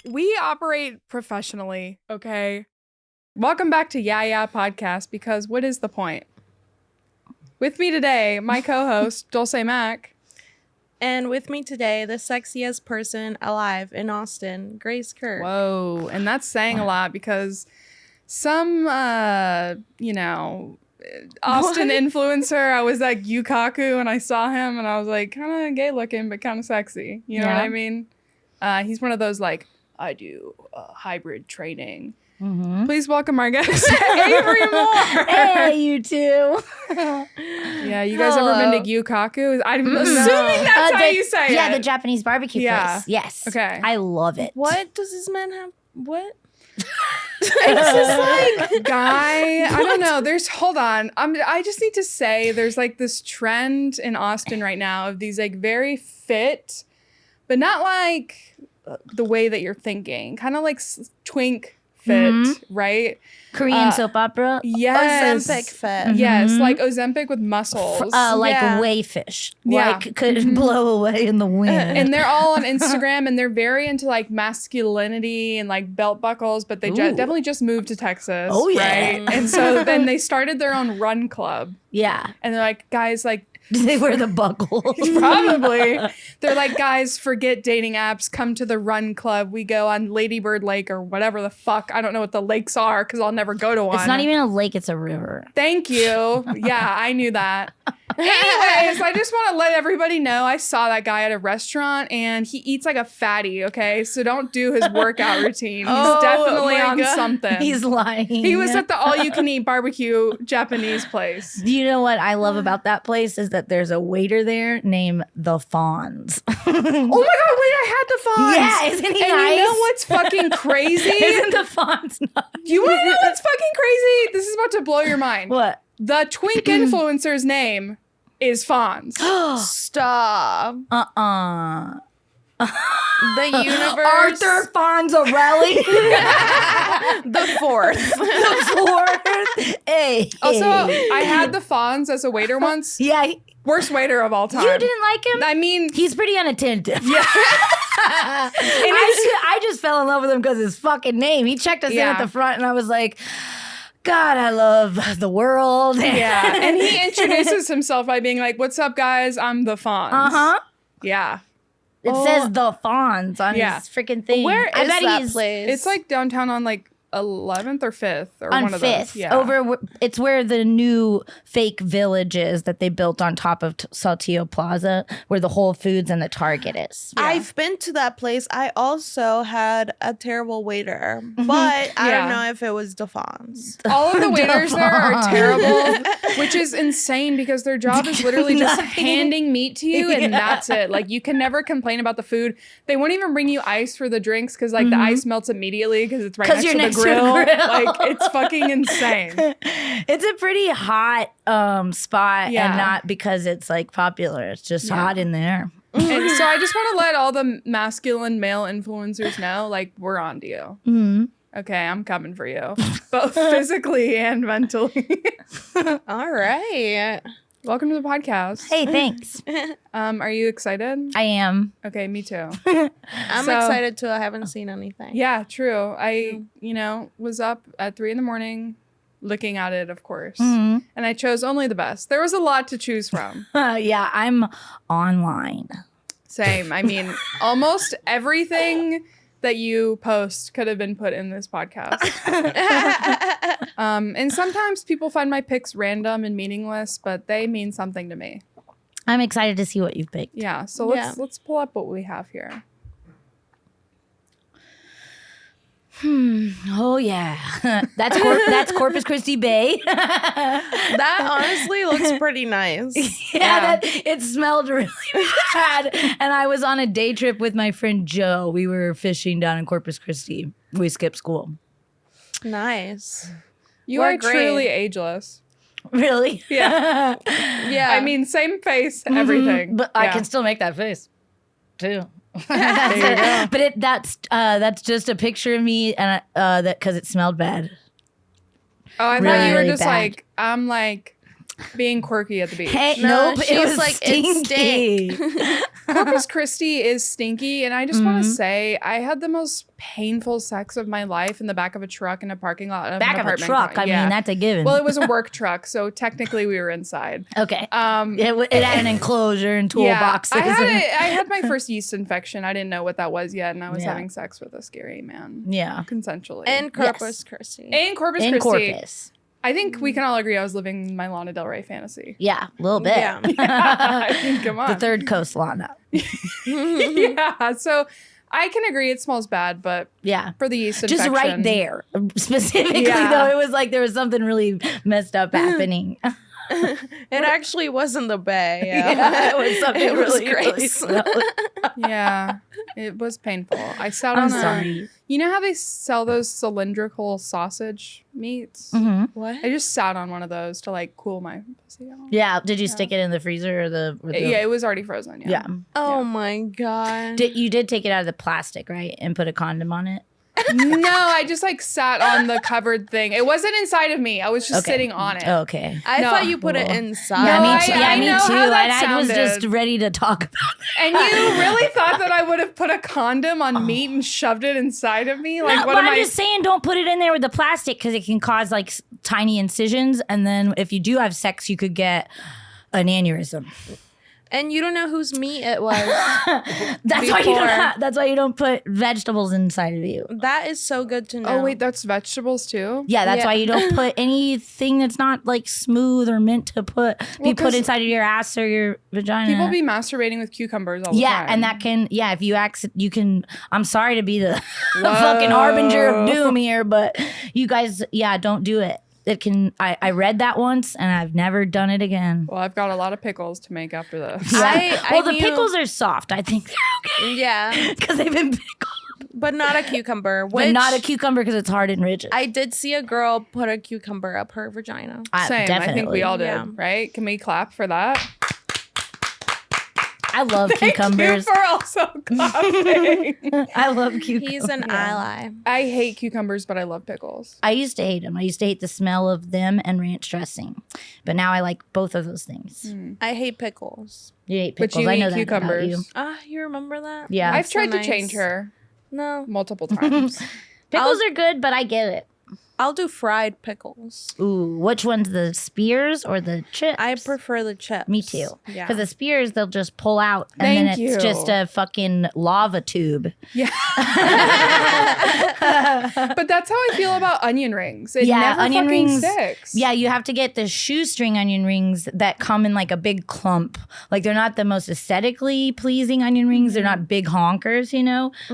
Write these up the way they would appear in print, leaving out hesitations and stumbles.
We operate professionally, okay? Welcome back to Yeah Yeah Podcast, because what is the point? With me today, my co-host, Dulce Mac. And with me today, the sexiest person alive in Austin, Grace Kirk. Whoa, and that's saying a lot because some, Austin influencer, I was at Yukaku and I saw him and I was like, kind of gay looking, but kind of sexy. You know what I mean? He's one of those like, I do hybrid training. Mm-hmm. Please welcome our guest, Avery Moore. Hey, you two. Yeah, you guys ever been to Yukaku? I'm assuming that's how you say it. Yeah, the Japanese barbecue place. Yes. Okay. I love it. What does this man have? What? It's just like, guy, I don't know. Hold on. I just need to say there's like this trend in Austin right now of these like very fit, but not like the way that you're thinking. Kind of like twink fit, right? Korean soap opera. Yes. Ozempic fit. Yes, like Ozempic with muscles. Like wayfish. Yeah. Like could blow away in the wind. And they're all on Instagram and they're very into like masculinity and like belt buckles, but they definitely just moved to Texas. Oh, yeah. Right? And so then they started their own run club. Yeah. And they're like, guys, like, do they wear the buckles? Probably. They're like, guys, forget dating apps. Come to the run club. We go on Ladybird Lake or whatever the fuck. I don't know what the lakes are because I'll never go to one. It's not even a lake. It's a river. Thank you. Yeah, I knew that. Anyways, I just want to let everybody know I saw that guy at a restaurant and he eats like a fatty, okay? So don't do his workout routine. He's definitely on something. He's lying. He was at the all-you-can-eat barbecue Japanese place. Do you know what I love about that place is that there's a waiter there named the Fonz. Oh my God, wait, I had the Fonz. Yeah, isn't he and nice? You know what's fucking crazy? Isn't the Fonz nice? You want to know what's fucking crazy? This is about to blow your mind. What? The twink influencer's name is Fonz. Stop. The universe. Arthur Fonzarelli. The fourth. Hey. Also, I had the Fonz as a waiter once. Yeah. Worst waiter of all time. You didn't like him? I mean, he's pretty unattentive. Yeah. I just fell in love with him because his fucking name. He checked us in at the front and I was like, God, I love the world. Yeah. And he introduces himself by being like, what's up, guys? I'm the Fonz. Uh-huh. Yeah. It says the Fonz on his freaking thing. Where is that place? It's like downtown on like 11th or 5th or on one of 5th, those. Yeah. It's where the new fake village is that they built on top of Saltillo Plaza, where the Whole Foods and the Target is. Yeah. I've been to that place. I also had a terrible waiter, but I don't know if it was DeFon's. All of the waiters there are terrible, which is insane because their job is literally just handing meat to you and that's it. Like you can never complain about the food. They won't even bring you ice for the drinks because like the ice melts immediately because it's right next to the grill. Like it's fucking insane. It's a pretty hot spot and not because it's like popular. It's just hot in there. And so I just want to let all the masculine male influencers know, like, we're on to you. Mm-hmm. Okay, I'm coming for you, both physically and mentally. All right. Welcome to the podcast. Hey, thanks. Are you excited? I am. Okay, me too. I'm excited too. I haven't seen anything. Yeah, true. I, was up at 3 a.m. looking at it, of course. Mm-hmm. And I chose only the best. There was a lot to choose from. Yeah, I'm online. Same. I mean, almost everything that you post could have been put in this podcast. And sometimes people find my picks random and meaningless, but they mean something to me. I'm excited to see what you've picked. Yeah, so let's pull up what we have here. Oh yeah, that's Corpus Christi Bay. That honestly looks pretty nice. Yeah. It smelled really bad. And I was on a day trip with my friend Joe. We were fishing down in Corpus Christi. We skipped school. Nice. You are truly ageless. Really? Yeah. Yeah. I mean, same face, everything. But I can still make that face too. There you go. But that's just a picture of me, and that because it smelled bad. Oh, I thought you were Really just bad. like, I'm like being quirky at the beach. Hey, No, nope, it she's was like, it stinky. Corpus Christi is stinky, and I just want to say I had the most painful sex of my life in the back of a truck in a parking lot of Back an of a apartment. truck. I mean, that's a given. Well, it was a work truck, so technically we were inside. Okay. Um, It had an enclosure and toolboxes. I had my first yeast infection. I didn't know what that was yet, and I was having sex with a scary man. Yeah. Consensually. In Corpus Christi. In Corpus In Christi. Corpus. I think we can all agree I was living my Lana Del Rey fantasy. Yeah, a little bit. Yeah. I mean, come on. The third coast Lana. Yeah, so I can agree it smells bad, but Yeah. for the yeast Just infection. right there. Specifically, Yeah. though, it was like there was something really messed up happening. It actually wasn't the bay. Yeah, it was something It was really, really Grace. smelly. Yeah, it was painful. I sat I'm on sorry. You know how they sell those cylindrical sausage meats? Mhm. What? I just sat on one of those to like cool my pussy out. Yeah. Did you stick it in the freezer or the? Yeah, it was already frozen. Yeah. Yeah. Oh my god. You did take it out of the plastic, right? And put a condom on it? No, I just like sat on the covered thing. It wasn't inside of me. I was just sitting on it. Okay. I No. thought you put it Cool. inside. Yeah, No, me too. I Me know too. how that And I was just sounded. ready to talk about it. And you really thought that I would have put a condom on meat and shoved it inside of me? Like, No, what but am I'm I? just saying, don't put it in there with the plastic because it can cause like tiny incisions, and then if you do have sex, you could get an aneurysm. And you don't know whose meat it was. That's why you Before. don't. That's why you don't put vegetables inside of you. That is so good to know. Oh wait, that's vegetables too. Yeah, that's Yeah. why you don't put anything that's not like smooth or meant to be put 'cause inside of your ass or your vagina. People be masturbating with cucumbers all the time. and that can if you you can. I'm sorry to be the fucking harbinger of doom here, but you guys, don't do it. It can. I read that once, and I've never done it again. Well, I've got a lot of pickles to make after this. The pickles are soft. I think they're okay Yeah, because they've been pickled, but not a cucumber. but not a cucumber because it's hard and rigid. I did see a girl put a cucumber up her vagina. Same. I think we all did. Yeah. Right? Can we clap for that? I love cucumbers. Thank you for also clapping. I love cucumbers. He's an ally. I hate cucumbers, but I love pickles. I used to hate them. I used to hate the smell of them and ranch dressing, but now I like both of those things. I hate pickles. You hate But pickles. you I know eat that about cucumbers. you. You remember that? Yeah. I've So tried nice. to change her No, multiple times. Pickles are good, but I get it. I'll do fried pickles. Ooh, which one's the spears or the chips? I prefer the chips. Me too. Yeah. Because the spears, they'll just pull out and Thank then it's you. just a fucking lava tube. Yeah. But that's how I feel about onion rings. It never onion fucking rings. sticks. Yeah, you have to get the shoestring onion rings that come in like a big clump. Like they're not the most aesthetically pleasing onion rings. They're not big honkers,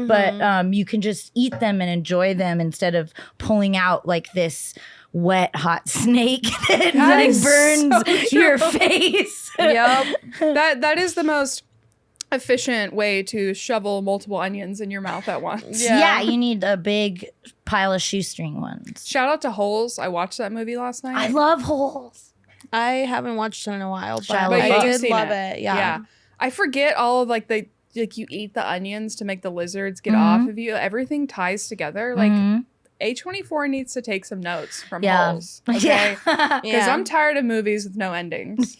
but you can just eat them and enjoy them instead of pulling out like this wet hot snake that like is burns so your true. face. Yep. That is the most efficient way to shovel multiple onions in your mouth at once. Yeah, you need a big pile of shoestring ones. Shout out to Holes. I watched that movie last night. I love holes. I haven't watched it in a while, but Shia I LaBeouf. did You've seen love it. Yeah. I forget all of like you eat the onions to make the lizards get off of you. Everything ties together. Like Mhm. A24 needs to take some notes from Yeah. Holes. Okay. Yeah. Because I'm tired of movies with no endings.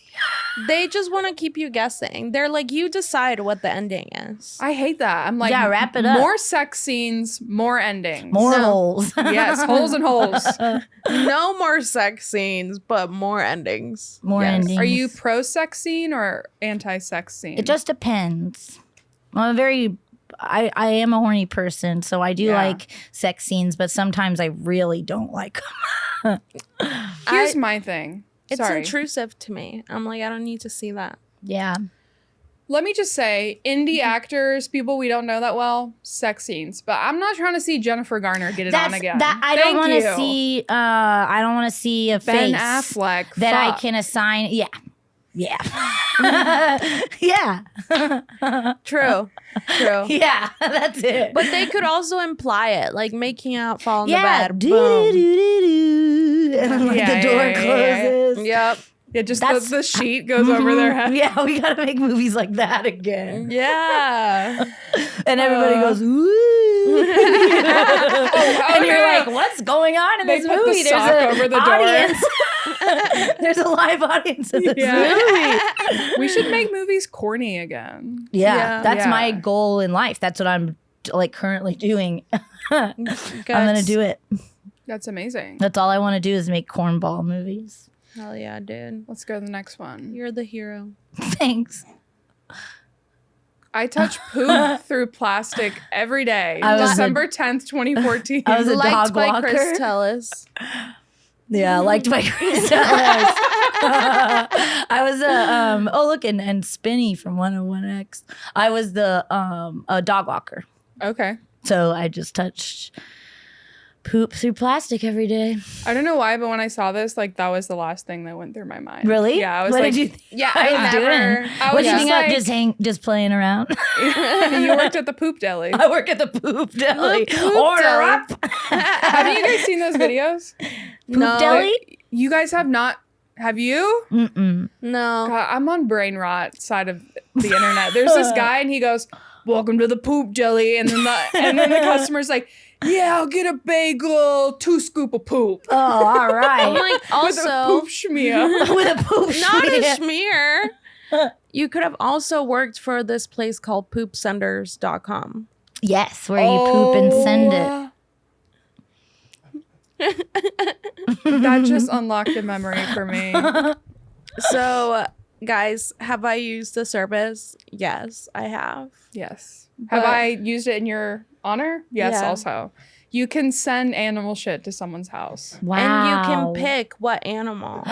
They just want to keep you guessing. They're like, you decide what the ending is. I hate that. I'm like, Yeah, wrap it up. More sex scenes, more endings. More holes. Yes, holes and holes. No more sex scenes, but more endings. More Yes. endings. Are you pro sex scene or anti sex scene? It just depends. I am a horny person, so I do Yeah. like sex scenes, but sometimes I really don't like them. Here's my thing. It's Sorry. intrusive to me. I'm like, I don't need to see that. Yeah. Let me just say, indie actors, people we don't know that well, sex scenes. But I'm not trying to see Jennifer Garner get it on again. I don't Thank want you. to see I don't want to see a Ben face Affleck. that I fuck. can assign. Yeah. Yeah. yeah. True. True. Yeah. That's it. But they could also imply it, like making out fall in yeah. the bed. Boom. Do-do-do-do. And then, like Yeah, the door yeah, closes. Yep. Yeah, just That's- the sheet goes over their head. Yeah, we gotta make movies like that again. Yeah. And everybody goes, ooh. and you're like, what's going on in They this put the movie? sock There's over an the door. audience. There's a live audience in this movie. We should make movies corny again. Yeah, that's Yeah. my goal in life. That's what I'm like currently doing. I'm gonna do it. That's amazing. That's all I want to do is make cornball movies. Hell yeah, dude. Let's go to the next one. You're the hero. Thanks. I touch poop through plastic every day. I was December 10th, 2014. I was a Liked dog by walker. Chris Tellis. Yeah, liked by Chris Tellis. I was and Spinny from 101X. I was the a dog walker. Okay. So I just touched poop through plastic every day. I don't know why, but when I saw this, like that was the last thing that went through my mind. Really? Yeah, I was What like, did you think Yeah, I was I doing? never. I What was do you think? just I'm just playing around. you worked at the poop deli. I work at the poop deli. poop Order deli. up. Have you guys seen those videos? Poop deli? You guys have not. Have you? Mm-mm. No. God, I'm on brain rot side of the internet. There's this guy and he goes, "Welcome to the poop deli," and then the customer's like, "Yeah, I'll get a bagel, 2 scoop of poop." Oh, all right. I'm like, With a also, poop schmear. With a poop not a schmear. schmear. You could have also worked for this place called poopsenders.com. Yes, where you poop and send it. That just unlocked a memory for me. So, guys, have I used the service? Yes, I have. Yes. Have But- I used it in your honor? Yes, Yeah. also. You can send animal shit to someone's house. Wow. And you can pick what animal.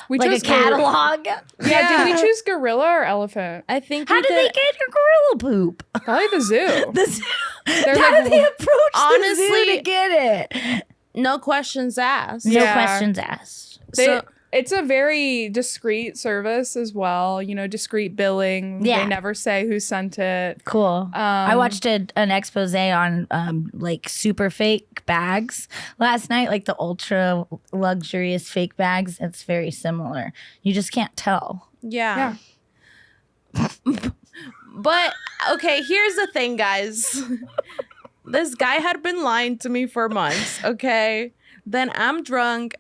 We like a chose catalog. Yeah, did we choose gorilla or elephant? I think How we did could- they get your gorilla poop? Probably the zoo. The zoo. They're How like- did they approach the zoo Honestly- to get it? No questions asked. No Yeah. questions asked. It's a very discreet service as well. You know, discreet billing. Yeah. They never say who sent it. Cool. I watched an expose on like super fake bags last night, like the ultra luxurious fake bags. It's very similar. You just can't tell. Yeah. But okay, here's the thing, guys. This guy had been lying to me for months, okay? Then I'm drunk.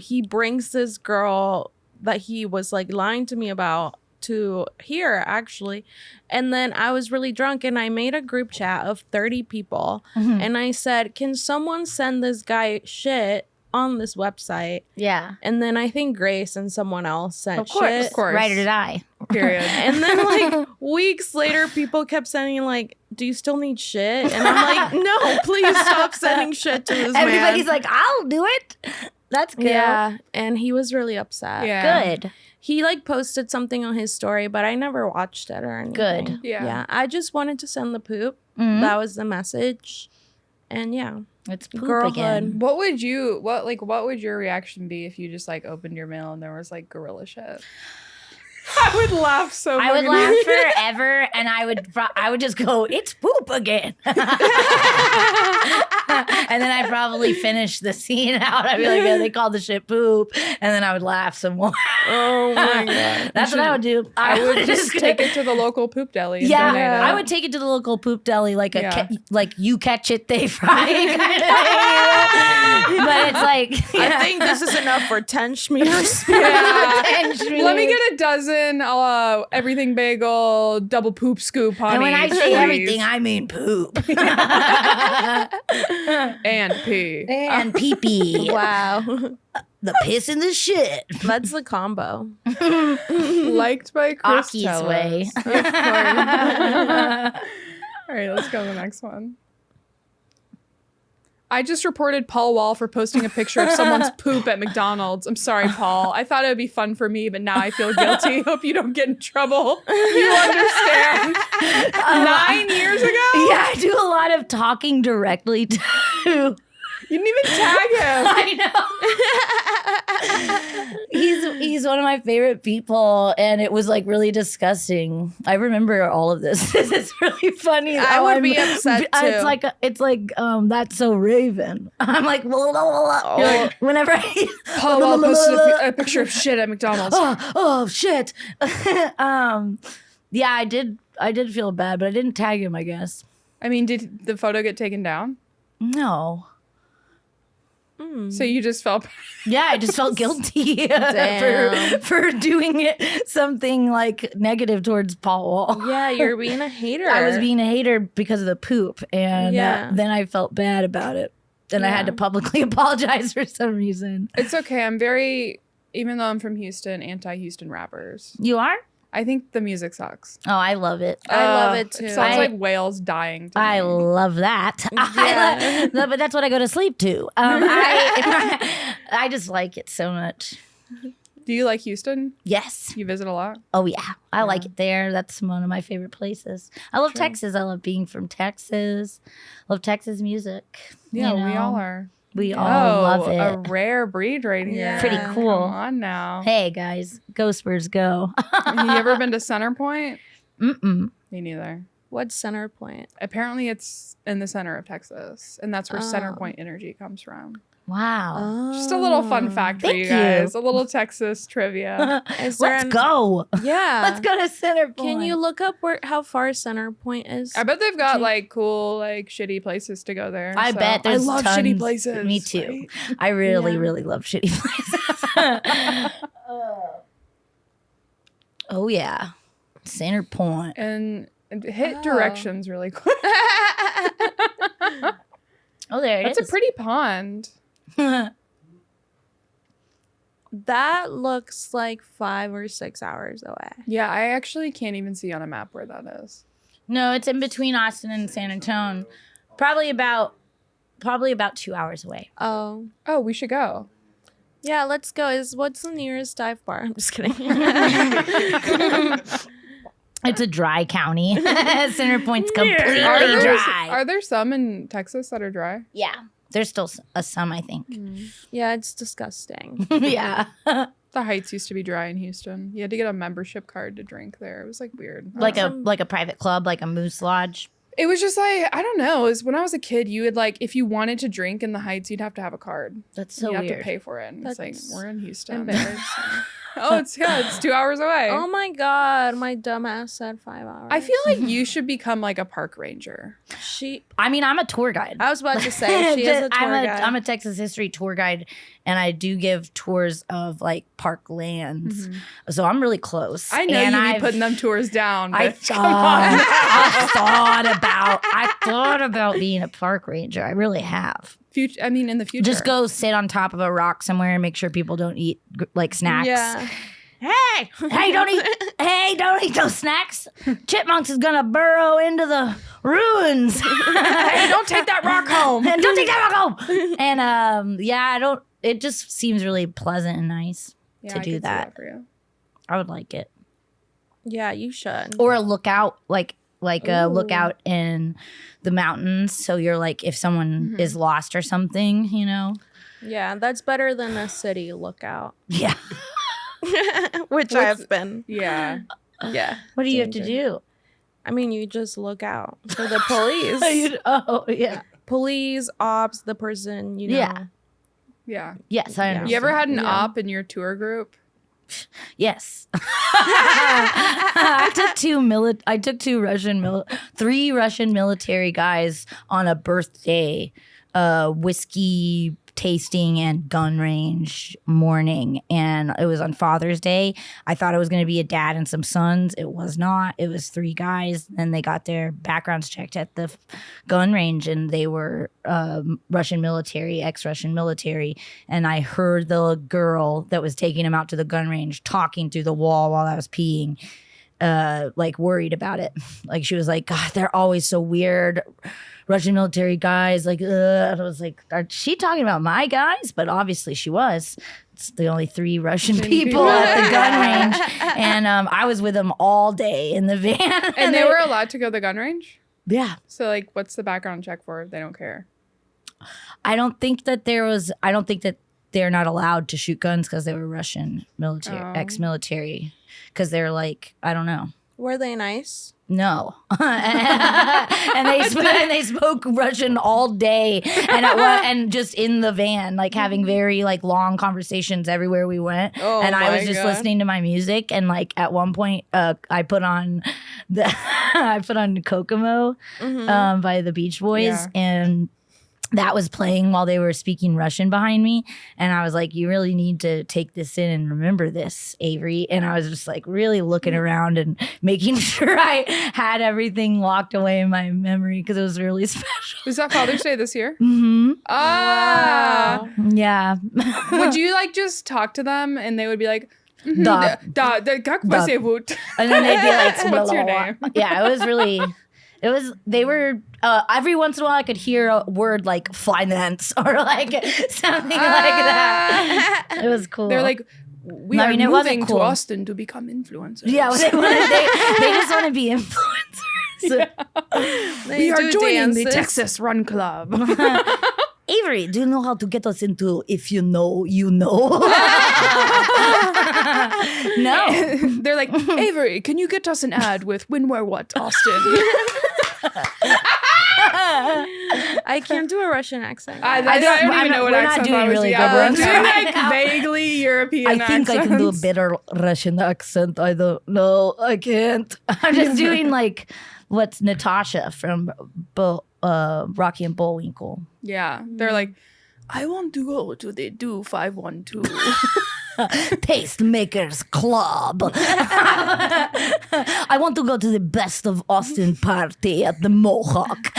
He brings this girl that he was like lying to me about to here actually. And then I was really drunk and I made a group chat of 30 people and I said, "Can someone send this guy shit on this website?" Yeah. And then I think Grace and someone else sent Of course, shit. of course. Right or did I? Period. And then like weeks later, people kept sending like, "Do you still need shit?" And I'm like, "No, please stop sending shit to this Everybody's man." like, I'll do it. That's good. Yeah, and he was really upset. Yeah. Good. He like posted something on his story, but I never watched it or anything. Good. Yeah. Yeah, I just wanted to send the poop. Mhm. That was the message. And yeah, It's poop Girlhood. again. What would your reaction be if you just like opened your mail and there was like gorilla shit? I would laugh so much. I would laugh forever, and I would just go, "It's poop again," and then I'd probably finish the scene out. I'd be like, "Oh, they called the shit poop," and then I would laugh some more. oh my god, That's what I would do. I would just take it to the local poop deli. And donate it. Yeah, I would take it to the local poop deli, like Yeah. like you catch it, they fry it kind of thing. But it's like, I think this is enough for 10 schmears. Let me get a dozen everything bagel, double poop scoop, honey. And when I say please. everything, I mean poop and pee. and pee pee. Wow, The piss and the shit. that's the combo. Liked by Chris Aki's Tellis. way. Of course. All right, let's go to the next one. I just reported Paul Wall for posting a picture of someone's poop at McDonald's. I'm sorry, Paul. I thought it would be fun for me, but now I feel guilty. Hope you don't get in trouble. You understand. 9 years ago? Yeah, I do a lot of talking directly to. You didn't even tag him. I know. He's one of my favorite people, and it was like really disgusting. I remember all of this. This is really funny. I would be upset, too. It's like that's so Raven. I'm like, You're like whenever Paul Wall posted a picture of shit at McDonald's. oh shit. Yeah, I did feel bad, but I didn't tag him, I guess. I mean, did the photo get taken down? No. So you just felt Yeah, I just felt guilty for doing something like negative towards Paul Wall. Yeah, you're being a hater. I was being a hater because of the poop, and then I felt bad about it. And I had to publicly apologize for some reason. It's okay. I'm even though I'm from Houston, anti-Houston rappers. You are? I think the music sucks. Oh, I love it. I love it too. It sounds like whales dying to I me. love that. But that's what I go to sleep to. I just like it so much. Do you like Houston? Yes. You visit a lot? Oh, yeah. I like it there. That's one of my favorite places. I love Texas. I love being from Texas. Love Texas music. Yeah, you know? we all are. We all love it. A rare breed right here. Pretty cool. Come on now. Hey, guys. Go Spurs, go. You ever been to Center Point? Mm-mm. Me neither. What's Center Point? Apparently it's in the center of Texas, and that's where Center Point Energy comes from. Wow. Just a little fun fact for Thank you you. guys. A little Texas trivia. Let's go. Yeah. Let's go to Center Point. Can you look up how far Center Point is? I bet they've got like cool, like shitty places to go there. I bet there's I love tons. shitty places. Me too. right? I really, really love shitty places. Oh, yeah. Center Point. And hit directions really quick. Oh, there it is. That's a pretty pond. That looks like 5 or 6 hours away. Yeah, I actually can't even see on a map where that is. No, it's in between Austin and San Antonio. Probably about 2 hours away. Oh. Oh, we should go. Yeah, let's go. What's the nearest dive bar? I'm just kidding. It's a dry county. Center Point's completely dry. Are there some in Texas that are dry? Yeah. There's still some, I think. Yeah, it's disgusting. Yeah. The Heights used to be dry in Houston. You had to get a membership card to drink there. It was like weird. Like a private club, like a Moose Lodge. It was just like, I don't know. It was when I was a kid, you would like, if you wanted to drink in the Heights, you'd have to have a card. That's so you'd weird. have to pay for it. And it's like, That's we're in Houston. embarrassing. Oh, it's 2 hours away. Oh my God, my dumbass said 5 hours. I feel like you should become like a park ranger. I mean, I'm a tour guide. I was about to say, she is a tour guide. I'm a Texas history tour guide, and I do give tours of like park lands. So I'm really close. I know and you'd be putting them tours down. I But come on. I thought about being a park ranger. I really have. In the future. Just go sit on top of a rock somewhere and make sure people don't eat like snacks. Yeah. Hey, don't eat those snacks. Chipmunks is gonna burrow into the ruins. Hey, don't take that rock home. And don't take that rock home. And it just seems really pleasant and nice Yeah, to I do could see that. for you. I would like it. Yeah, you should. Or a lookout, like a lookout in the mountains. So you're like, if someone is lost or something, you know? Yeah, that's better than a city lookout. Yeah. Which I have been. Yeah. Yeah. What do you have to do? I mean, you just look out for the police. Oh, yeah. Police, ops, the person, you know. Yeah. Yeah. Yes, I understand. You ever had an Yeah. op in your tour group? Yes. I took three Russian military guys on a birthday whiskey tasting and gun range morning, and it was on Father's Day. I thought it was going to be a dad and some sons. It was not. It was three guys. Then they got their backgrounds checked at the gun range, and they were Russian military, ex-Russian military. And I heard the girl that was taking him out to the gun range talking through the wall while I was peeing, like worried about it. Like she was like, God, they're always so weird. Russian military guys, like, and I was like, are she talking about my guys? But obviously she was. It's the only three Russian people at the gun range. And I was with them all day in the van. And they were allowed to go to the gun range? Yeah. So, like, what's the background check for if they don't care? I don't think that they're not allowed to shoot guns because they were Russian military, ex-military. Because they're like, I don't know. Were they nice? No. and they spoke Russian all day and just in the van, like having very like long conversations everywhere we went. Oh, and I was just God. listening to my music, and like at one point I put on Kokomo by the Beach Boys, Yeah. and that was playing while they were speaking Russian behind me. And I was like, you really need to take this in and remember this, Avery. And I was just like really looking around and making sure I had everything locked away in my memory because it was really special. Was that Father's Day this year? Mm-hmm. Ah. Yeah. Would you like just talk to them and they would be like, Da. как вас зовут? And then they'd be like, What's your name? Yeah, they were, every once in a while I could hear a word like finance or like something like that. It was cool. They're like, we are moving to Austin to become influencers. Yeah, they just want to be influencers. Yeah. We are joining the dances. Texas Run Club. Avery, do you know how to get us into If You Know, You Know? No. They're like, Avery, can you get us an ad with When Where What Austin? I can't do a Russian accent. I don't even know what we're not accent doing that was. really Yeah, good we're ones doing right like now. vaguely European I think I can do a accents. better Russian accent. I don't know. I can't. I'm just doing like what's Natasha from Rocky and Bullwinkle. Yeah, they're like, I want to go to the Do 512. Tastemakers Club. I want to go to the Best of Austin party at the Mohawk.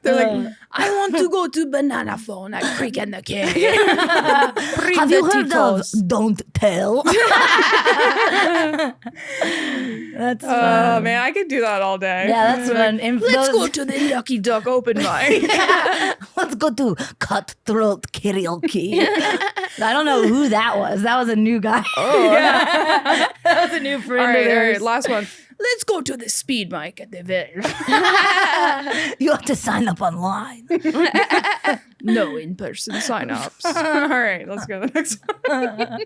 They're like, I want to go to Banana Phone at Creek and the Cave. Have you heard of Don't Tell? That's fun. Oh man, I could do that all day. Yeah, that's fun. Let's go to the Lucky Duck open mic. Let's go to Cutthroat Karaoke. I don't know who that was. That was a new guy. Yeah. That was a new friend All of right, theirs. last one. Let's go to the speed mic at the Ville. You have to sign up online. No in-person sign-ups. All right, let's go to the next one.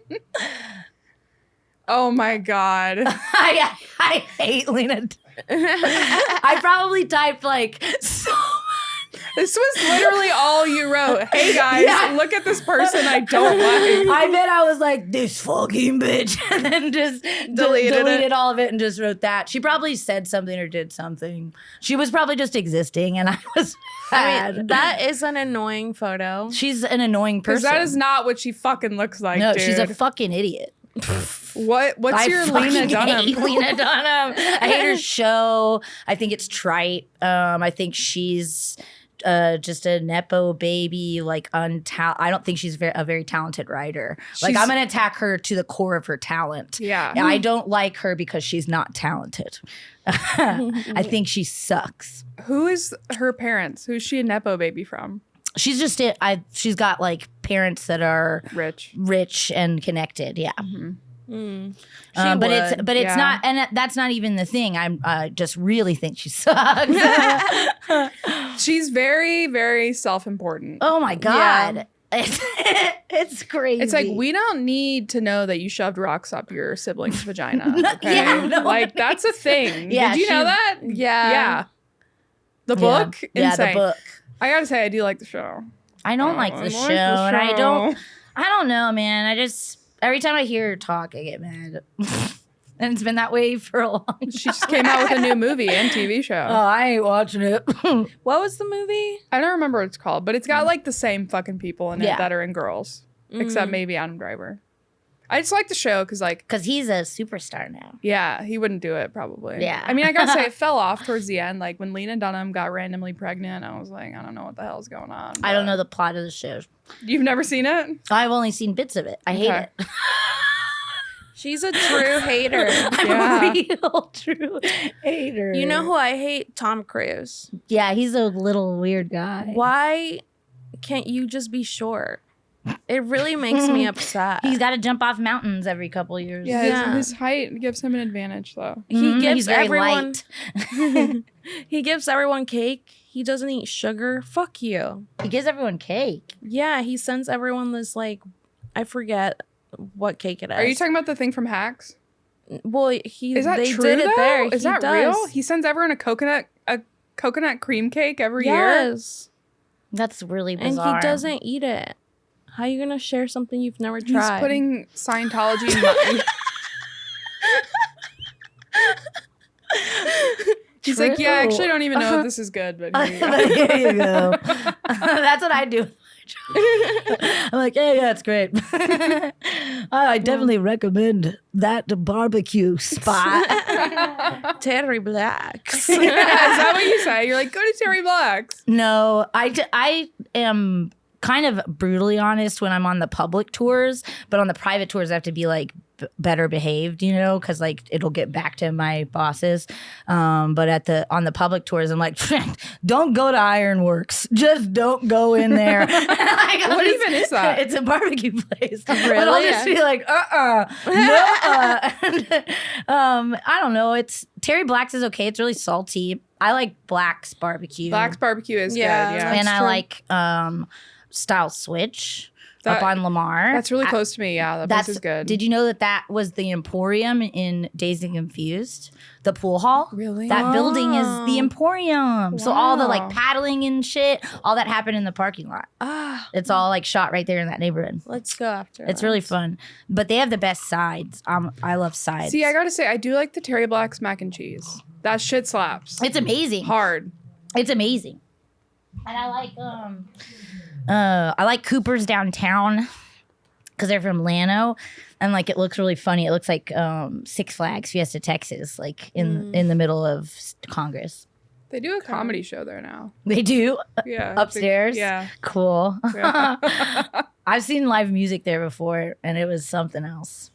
Oh my God. I hate Lena. I probably typed like so much. This was literally all you wrote. Hey guys, look at this person I don't like. I bet I was like, this fucking bitch. And then just deleted all of it and just wrote that. She probably said something or did something. She was probably just existing and I was I mean, sad. that is an annoying photo. She's an annoying Because person. that is not what she fucking looks like, no, dude. she's a fucking idiot. What's I your Lena fucking Dunham? hate Lena Dunham. I hate her show. I think it's trite. I think she's just a nepo baby, like I don't think she's a very talented writer. Like I'm gonna attack her to the core of her talent. Yeah. And I don't like her because she's not talented. I think she sucks. Who is her parents? Who's she a nepo baby from? She's just she's got like parents that are Rich and connected. Yeah. Mm-hmm. But it's yeah. not, and that's not even the thing. I just really think she sucks. She's very, very self-important. Oh my God. Yeah. It's crazy. It's like, we don't need to know that you shoved rocks up your sibling's vagina. Okay? Yeah, no, like, that's a thing. Yeah, Did you know that? Yeah. Yeah. The book? Yeah, Insane. the book. I gotta say, I do like the show. I don't like the show, and I don't know, man. I just, every time I hear her talk, I get mad. And it's been that way for a long time. She just came out with a new movie and TV show. Oh, I ain't watching it. What was the movie? I don't remember what it's called, but it's got like the same fucking people in it Yeah. that are in Girls. Except maybe Adam Driver. I just like the show because, like, Because he's a superstar now. yeah, he wouldn't do it probably. Yeah. I mean, I gotta say, it fell off towards the end. Like when Lena Dunham got randomly pregnant, I was like, I don't know what the hell's going on. I don't but- know the plot of the show. You've never seen it? I've only seen bits of it. I hate Okay. it. She's a true hater. I'm Yeah. a real true hater. You know who I hate? Tom Cruise. Yeah, he's a little weird guy. Why can't you just be short? It really makes me upset. He's got to jump off mountains every couple years. Yeah, Yeah. His height gives him an advantage, though. He Mhm, gives he's very everyone light. he gives everyone cake. He doesn't eat sugar. Fuck you. He gives everyone cake. Yeah, he sends everyone this, like, I forget what cake it is. Are you talking about the thing from Hacks? Well, Is that they true? did it though? there. Is He that does. real? He sends everyone a coconut cream cake every year. Yes. That's really And bizarre. he doesn't eat it. How are you gonna share something you've never He's tried? putting Scientology. He's like, yeah, I actually don't even know if this is good, but here you go. Here you go. That's what I do. I'm like, yeah, it's great. I definitely recommend that barbecue spot. Terry Black's. Is that what you say? You're like, go to Terry Black's. No, I am kind of brutally honest when I'm on the public tours, but on the private tours I have to be like better behaved, you know, because like it'll get back to my bosses. But on the public tours, I'm like, don't go to Ironworks, just don't go in there. Like, What even is that? It's a barbecue place. Really? But I'll just be like, no. I don't know. It's Terry Black's is okay. It's really salty. I like Black's barbecue. Black's barbecue is Yeah. good. Yeah. And I true. like Style Switch up on Lamar. That's really close to me. Yeah, that place is good. Did you know that was the Emporium in Dazed and Confused? The pool hall? Really? That building is the Emporium. So all the like Wow. paddling and shit, all that happened in the parking lot. Ah, It's all like shot right there in that neighborhood. let's go after. It's that. really fun. But they have the best sides. I love sides. See, I gotta say, I do like the Terry Black's mac and cheese. That shit slaps. It's amazing. Hard. It's amazing. And I like Cooper's downtown because they're from Leno, and like it looks really funny. It looks like Six Flags Fiesta Texas, like in the middle of Congress. They do a comedy show there now. They do Yeah. upstairs. Yeah. Cool. Yeah. I've seen live music there before, and it was something else.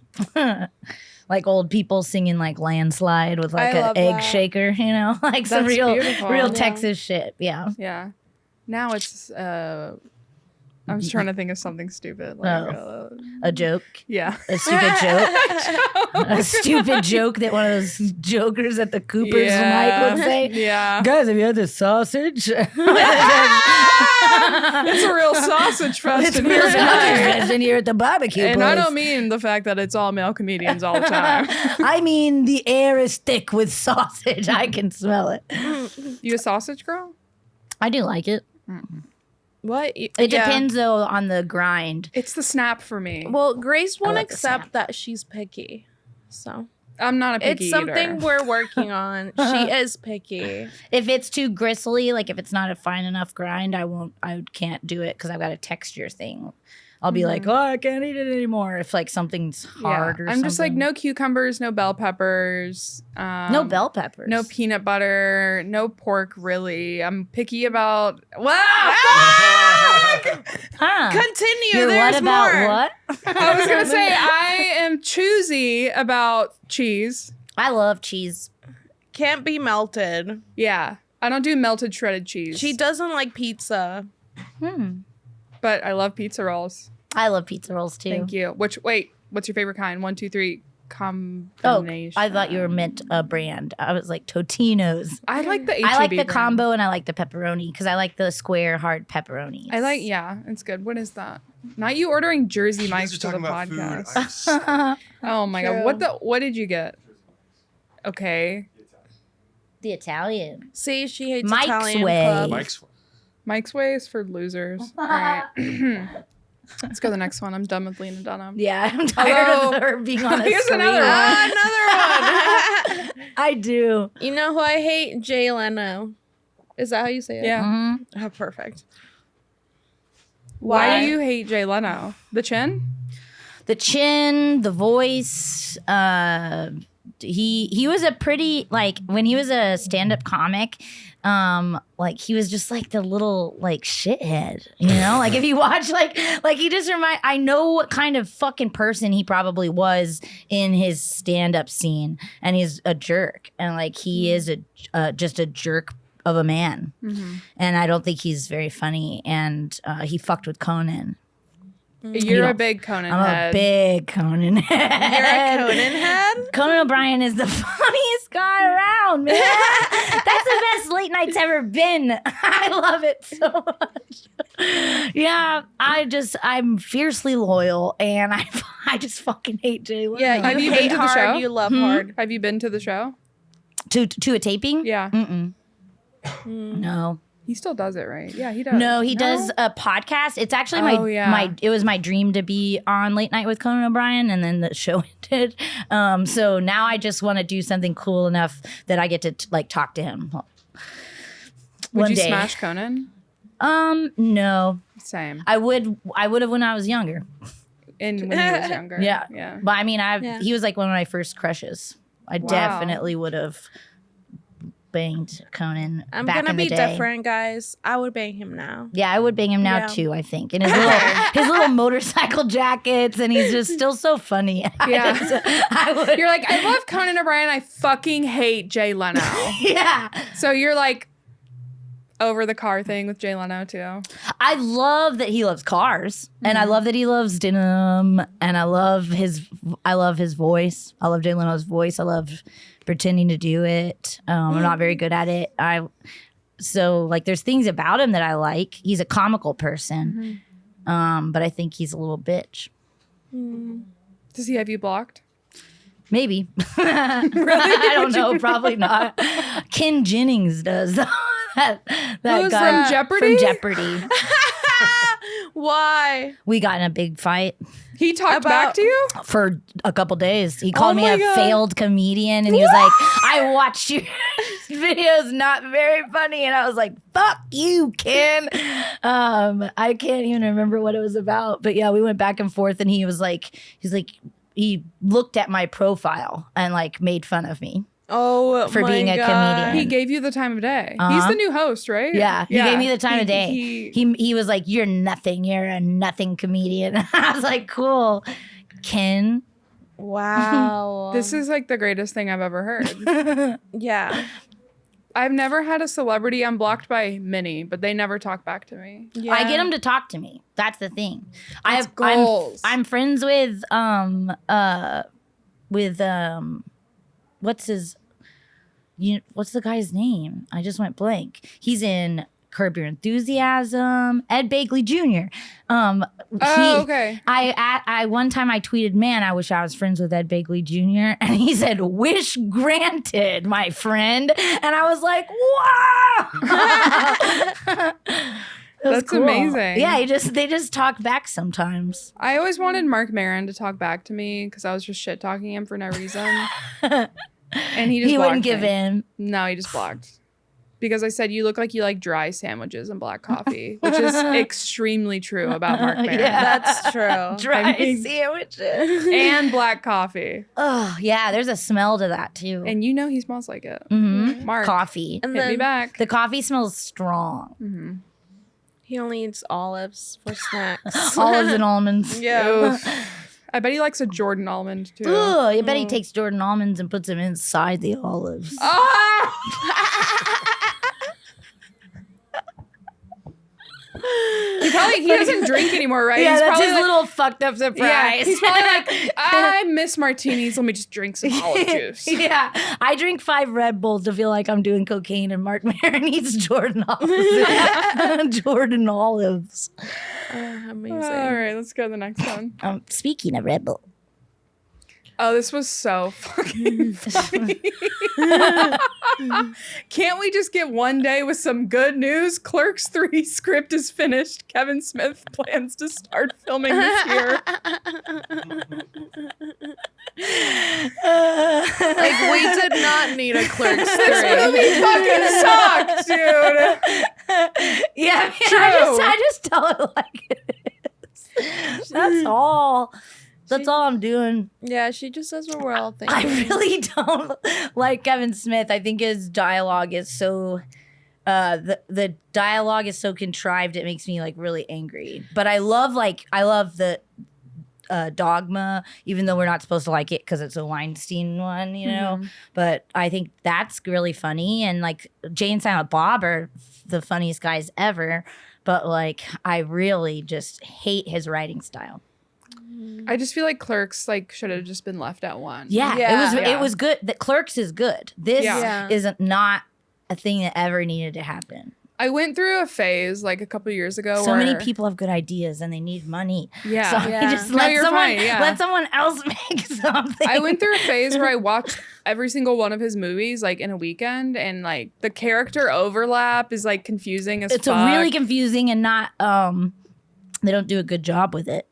Like old people singing like Landslide with like I an love egg that. shaker, you know, like some That's real beautiful. real Yeah. Texas shit. Yeah. Yeah. Now it's I'm just trying to think of something stupid. Like, A joke. yeah. A stupid joke. A stupid joke that one of those jokers at the Cooper's mic would say. Yeah. Guys, have you had this sausage? It's a real sausage fest It's in real here. sausage in here at the barbecue And place. I don't mean the fact that it's all male comedians all the time. I mean the air is thick with sausage. I can smell it. You a sausage girl? I do like it. What? It depends though on the grind. It's the snap for me. Well, Grace won't like the accept snap. that she's picky. So I'm not a picky it's something eater. we're working on. She is picky. If it's too gristly, like if it's not a fine enough grind, I can't do it because I've got a texture thing. I'll be like, oh, I can't eat it anymore if like something's hard or I'm something. just like, no cucumbers, no bell peppers. No bell peppers. No peanut butter, no pork, really. I'm picky about. Wow! Huh. Continue. You're There's what about more. what? I was going to say, I am choosy about cheese. I love cheese. Can't be melted. Yeah. I don't do melted shredded cheese. She doesn't like pizza. But I love pizza rolls. I love pizza rolls too. Thank you. What's your favorite kind? 1, 2, 3 Oh, combination. I thought you were meant a brand. I was like Totino's. I like the HEB I like the brand. combo and I like the pepperoni because I like the square hard pepperonis. Yeah, it's good. What is that? Not you ordering Jersey You Mike's guys for are the talking about podcast. food. I Oh my True. god. What did you get? Okay. The Italian. See, she hates Mike's Italian way. club. Mike's Mike's Way is for losers. All right. Let's go to the next one. I'm done with Lena Dunham. Yeah, I'm tired Although- of her being on a Here's screen. another one. Another one. I do. You know who I hate? Jay Leno. Is that how you say it? Yeah. Mhm. Oh, perfect. Why do you hate Jay Leno? The chin? The chin, the voice. He was a pretty like when he was a stand-up comic. Like he was just like the little like shithead, you know. Like if you watch like he just I know what kind of fucking person he probably was in his stand-up scene, and he's a jerk, and like he is just a jerk of a man, and I don't think he's very funny, and he fucked with Conan. You're a big Conan I'm head. a big Conan head. You're a Conan head? Conan O'Brien is the funniest guy around, man. That's the best late night's ever been. I love it so much. Yeah, I'm fiercely loyal, and I just fucking hate Jay Leno. Yeah, Have you hate been to the hard, show? you love hard. Have you been to the show? to a taping? Yeah. Mm-mm. No. He still does it, right? Yeah, he does. No, he does a podcast. It's actually it was my dream to be on Late Night with Conan O'Brien, and then the show ended. So now I just want to do something cool enough that I get to like talk to him. Would you smash Conan? No. Same. I would have when I was younger. And when he was younger. Yeah. But I mean, he was like one of my first crushes. I definitely would have banged Conan. I'm back gonna in the be day. different, guys. I would bang him now. Yeah, I would bang him now too, I think. And his little motorcycle jackets, and he's just still so funny. Yeah. I would. You're like, I love Conan O'Brien. I fucking hate Jay Leno. Yeah. So you're like over the car thing with Jay Leno too. I love that he loves cars, and I love that he loves denim, and I love his voice. I love Jay Leno's voice. I love pretending to do it. I'm not very good at it. So like there's things about him that I like. He's a comical person. But I think he's a little bitch. Does he have you blocked? Maybe. I don't know. Probably not. Ken Jennings does. that Who's guy from Jeopardy? From Jeopardy. Why? We got in a big fight He talked back to you? for a couple days. He called me my a God. failed comedian, and he was like, I watched your videos, not very funny. And I was like, fuck you, Ken. I can't even remember what it was about. But yeah, we went back and forth, and he looked at my profile and like made fun of me. Oh, For my being a God. comedian. He gave you the time of day. He's the new host, right? Yeah, he gave me the time of day. He He was like, you're nothing. You're a nothing comedian. I was like, cool, Ken. Wow. this is like the greatest thing I've ever heard. Yeah. I've never had a celebrity. I'm blocked by many, but they never talk back to me. Yeah. I get him to talk to me. That's the thing. That's goals. I'm friends with what's the guy's name? I just went blank. He's in Curb Your Enthusiasm. Ed Begley Jr. Okay. I one time I tweeted, man, I wish I was friends with Ed Begley Jr. And he said, wish granted, my friend. And I was like, wow. That's amazing. Yeah, they just talk back sometimes. I always wanted Mark Maron to talk back to me because I was just shit talking him for no reason. And he wouldn't blocked give me. in. No, he just blocked. Because I said, you look like you like dry sandwiches and black coffee, which is extremely true about Mark Maron. Yeah. That's true. Dry sandwiches. And black coffee. Oh, yeah, there's a smell to that too. And you know he smells like it. Mhm. Mark, Coffee. And hit me then back. The coffee smells strong. he only eats olives for snacks. Olives and almonds. Yeah. Oof. I bet he likes a Jordan almond too. Ooh, I bet he takes Jordan almonds and puts them inside the olives. He doesn't drink anymore, right? Yeah, He's that's probably his like, little fucked up yeah, surprise. he's probably like, I miss martinis. Let me just drink some olive juice. Yeah, I drink 5 Red Bulls to feel like I'm doing cocaine, and Mark Maron eats Jordan olives. Jordan olives. Amazing. All right, let's go to the next one. Speaking of Red Bull. Oh, this was so fucking funny. Can't we just get one day with some good news? Clerks 3 script is finished. Kevin Smith plans to start filming this year. Like, we did not need a Clerks 3. This movie fucking sucked, dude. Yeah, True. I just tell it like it is. That's all. That's all I'm doing. Yeah, she just says what we're all thinking. I really don't like Kevin Smith. I think his dialogue is so the dialogue is so contrived it makes me like really angry. But I love the Dogma, even though we're not supposed to like it because it's a Weinstein one, you know. But I think that's really funny, and like Jay and Silent Bob are the funniest guys ever. But like I really just hate his writing style. I just feel like Clerks like should have just been left at 1. Yeah, Yeah. it was good. The Clerks is good. This Yeah. is not a thing that ever needed to happen. I went through a phase like a couple years ago. So where, many people have good ideas and they need money. Yeah. So Yeah. just No, let you're someone fine, yeah. let someone else make something. I went through a phase where I watched every single one of his movies like in a weekend, and like the character overlap is like confusing as It's fuck. really confusing and not they don't do a good job with it.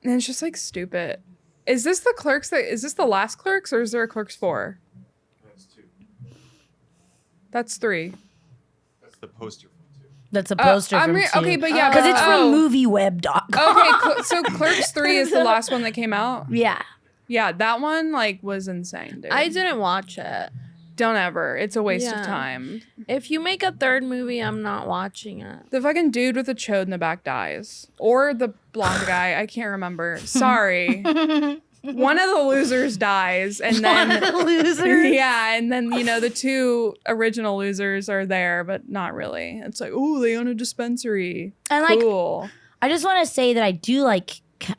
And it's just like stupid. Is this the Clerks is this the last Clerks, or is there a Clerks 4? That's 2. That's 3. That's the poster from 2. That's a poster I'm from re- two. okay, but yeah, Because it's from oh. movieweb.com. Okay, so Clerks 3 is the last one that came out. Yeah. Yeah, that one like was insane, dude. I didn't watch it. Don't ever. It's a waste Yeah. of time. If you make a third movie, I'm not watching it. The fucking dude with the chode in the back dies. Or the blonde guy. I can't remember. Sorry. One of the losers dies. And then One of the losers. yeah, and then, you know, the 2 original losers are there, but not really. It's like, oh, they own a dispensary. And like Cool. I just want to say that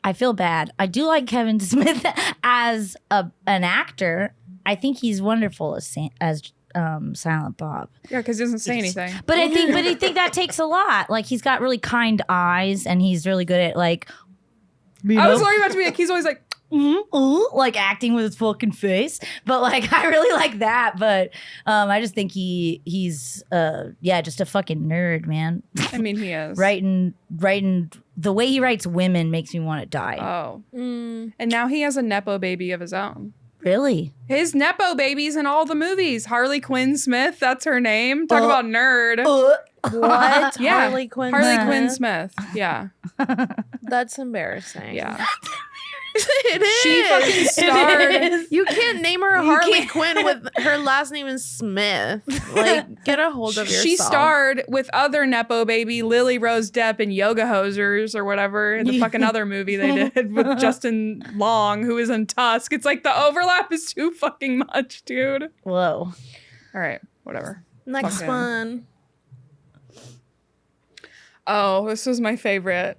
I feel bad. I do like Kevin Smith as an actor. I think he's wonderful as Silent Bob. Yeah, because he doesn't say anything. But I think that takes a lot. Like he's got really kind eyes and he's really good at like I was worried about to be like, he's always like, like acting with his fucking face. But like I really like that. But I just think he's just a fucking nerd, man. I mean, he is. writing the way he writes women makes me want to die. Oh. And now he has a Nepo baby of his own. Really? His Nepo baby's in all the movies. Harley Quinn Smith, that's her name. Talk about nerd. What? Yeah. Harley Quinn. Harley Smith? Quinn Smith. Yeah. That's embarrassing. Yeah. It is. She fucking starred. You can't name her Harley Quinn with her last name is Smith. Like, get a hold of yourself. She starred with other Nepo baby, Lily Rose Depp in Yoga Hosers or whatever, the fucking other movie they did with Justin Long, who is in Tusk. It's like the overlap is too fucking much, dude. Whoa. All right, whatever. Next Fuck him. one. Oh, this was my favorite.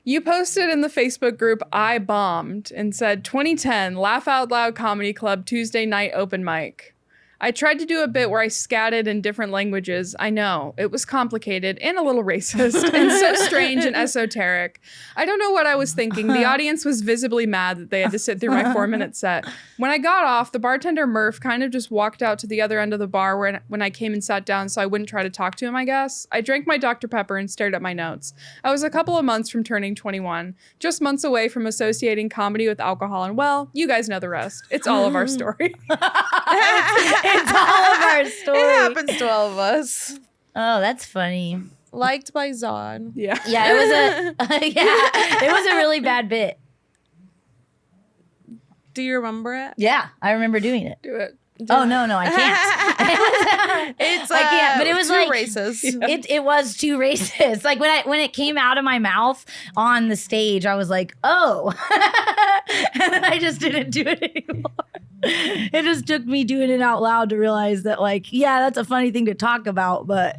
You posted in the Facebook group I Bombed and said 2010 Laugh Out Loud Comedy Club Tuesday night open mic. I tried to do a bit where I scatted in different languages. I know, it was complicated and a little racist and so strange and esoteric. I don't know what I was thinking. The audience was visibly mad that they had to sit through my 4-minute set. When I got off, the bartender Murph kind of just walked out to the other end of the bar when I came and sat down so I wouldn't try to talk to him, I guess. I drank my Dr. Pepper and stared at my notes. I was a couple of months from turning 21, just months away from associating comedy with alcohol, and well, you guys know the rest. It's all of our story. It's all of our story. It happens to all of us. Oh, that's funny. Liked by Zod. Yeah. Yeah, it was a really bad bit. Do you remember it? Yeah, I remember doing it. Do it. Oh no, I can't. It's I can't, but it was too like racist. It was too racist. Like when it came out of my mouth on the stage, I was like, oh, and then I just didn't do it anymore. It just took me doing it out loud to realize that, like, yeah, that's a funny thing to talk about, but